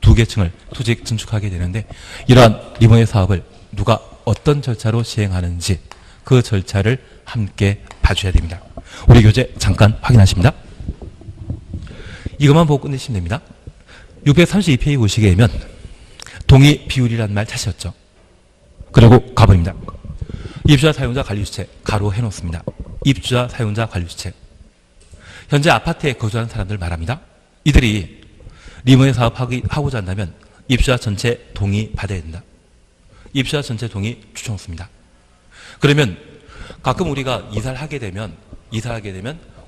2계층을 수직 증축하게 되는데, 이러한 리모델링 사업을 누가 어떤 절차로 시행하는지 그 절차를 함께 봐줘야 됩니다. 우리 교재 잠깐 확인하십니다. 이것만 보고 끝내시면 됩니다. 632페이지 보시게 되면 동의 비율이라는 말 찾으셨죠? 그리고 가버립니다. 입주자 사용자 관리주체 가로 해놓습니다. 입주자 사용자 관리주체. 현재 아파트에 거주하는 사람들 말합니다. 이들이 리모델링 사업하고자 한다면 입주자 전체 동의 받아야 된다. 입주자 전체 동의 추천습니다. 그러면 가끔 우리가 이사를 하게 되면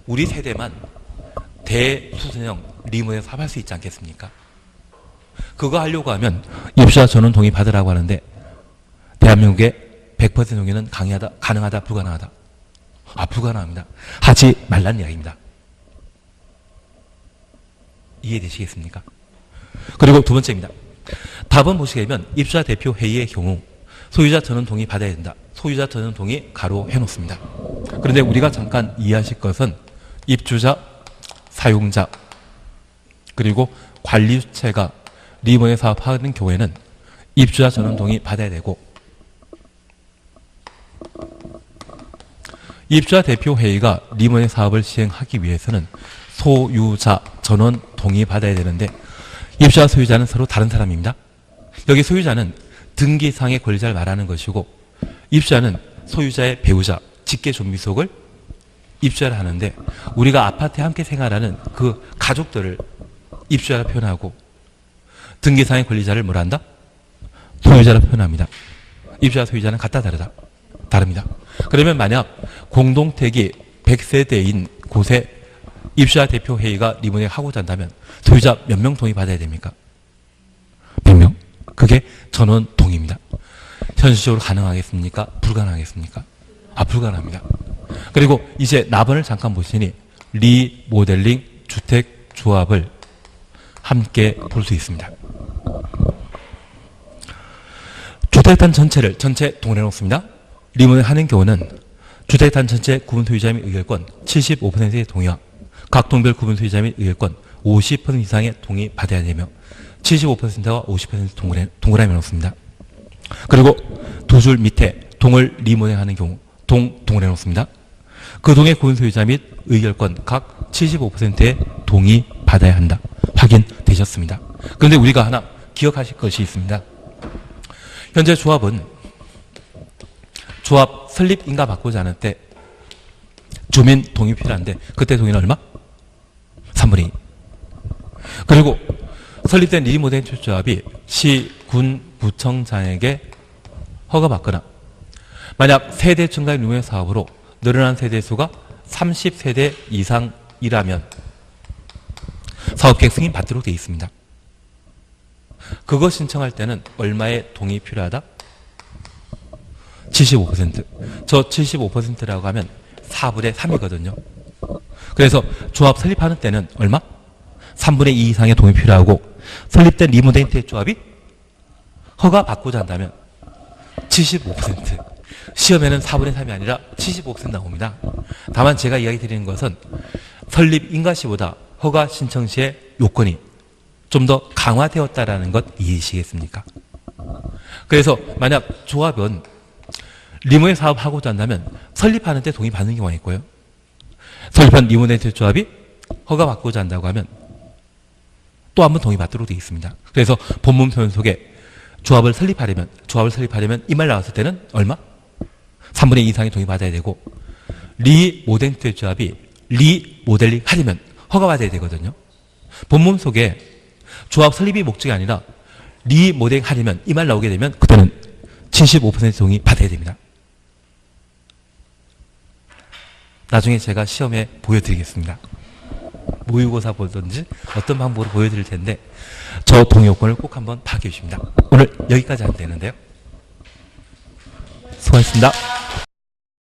우리 세대만 대수선형 리모델링 사업할 수 있지 않겠습니까? 그거 하려고 하면 입주자 전원 동의 받으라고 하는데, 대한민국의 100% 동의는 가능하다, 불가능하다? 불가능합니다. 하지 말란 이야기입니다. 이해되시겠습니까? 그리고 두 번째입니다. 답은 보시게 되면 입주자 대표 회의의 경우 소유자 전원 동의 받아야 된다. 소유자 전원 동의 가로 해놓습니다. 그런데 우리가 잠깐 이해하실 것은 입주자, 사용자, 그리고 관리주체가 리모델링 사업하는 경우에는 입주자 전원 동의 받아야 되고, 입주자 대표 회의가 리모델링 사업을 시행하기 위해서는 소유자 전원 동의 받아야 되는데, 입주자 소유자는 서로 다른 사람입니다. 여기 소유자는 등기상의 권리자를 말하는 것이고, 입주자는 소유자의 배우자, 직계 존비속을 입주자를 하는데, 우리가 아파트에 함께 생활하는 그 가족들을 입주자라 표현하고, 등기상의 권리자를 뭐라 한다? 소유자라 표현합니다. 입주자 소유자는 같다 다릅니다. 그러면 만약 공동택이 100세대인 곳에 입주자 대표 회의가 리모델링 하고자 한다면 소유자 몇 명 동의 받아야 됩니까? 100명. 그게 전원 동의입니다. 현실적으로 가능하겠습니까? 불가능하겠습니까? 불가능합니다. 그리고 이제 나번을 잠깐 보시니 리모델링 주택 조합을 함께 볼 수 있습니다. 주택단 전체를 동원해 놓습니다. 리모델링 하는 경우는 주택단 전체 구분 소유자 및 의결권 75%의 동의와 각 동별 구분 소유자 및 의결권 50% 이상의 동의 받아야 되며 75%와 50% 동그라미 놓습니다. 그리고 두 줄 밑에 동을 리모델링 하는 경우 동을 해놓습니다. 그 동의 구분 소유자 및 의결권 각 75%의 동의 받아야 한다. 확인되셨습니다. 그런데 우리가 하나 기억하실 것이 있습니다. 현재 조합은 조합 설립 인가 바꾸지 않을 때 주민 동의 필요한데, 그때 동의는 얼마? 3분의 2. 그리고 설립된 리모델링 조합이 시, 군, 구청장에게 허가받거나, 만약 세대 증가의 리모델링 사업으로 늘어난 세대수가 30세대 이상이라면 사업계획 승인 받도록 되어 있습니다. 그거 신청할 때는 얼마의 동의 필요하다? 75%. 저 75%라고 하면 4분의 3이거든요. 그래서 조합 설립하는 때는 얼마? 3분의 2 이상의 동의 필요하고, 설립된 리모델링 조합이 허가 받고자 한다면 75%. 시험에는 4분의 3이 아니라 75% 나옵니다. 다만 제가 이야기 드리는 것은 설립 인가 시보다 허가 신청 시의 요건이 좀 더 강화되었다라는 것 이해하시겠습니까? 그래서 만약 조합은 리모델링 사업하고자 한다면 설립하는 때 동의 받는 경우가 있고요. 설립한 리모델링 조합이 허가 받고자 한다고 하면 또 한 번 동의 받도록 되어 있습니다. 그래서 본문 표현 속에 조합을 설립하려면 이 말 나왔을 때는 얼마? 3분의 2 이상의 동의 받아야 되고, 리모델링 조합이 리모델링 하려면 허가 받아야 되거든요. 본문 속에 조합 설립이 목적이 아니라 리모델링 하려면 이 말 나오게 되면 그때는 75% 동의 받아야 됩니다. 나중에 제가 시험에 보여드리겠습니다. 모의고사 보든지 어떤 방법으로 보여드릴 텐데 저 동요권을 꼭 한번 파악해 주십니다. 오늘 여기까지 하면 되는데요. 수고하셨습니다.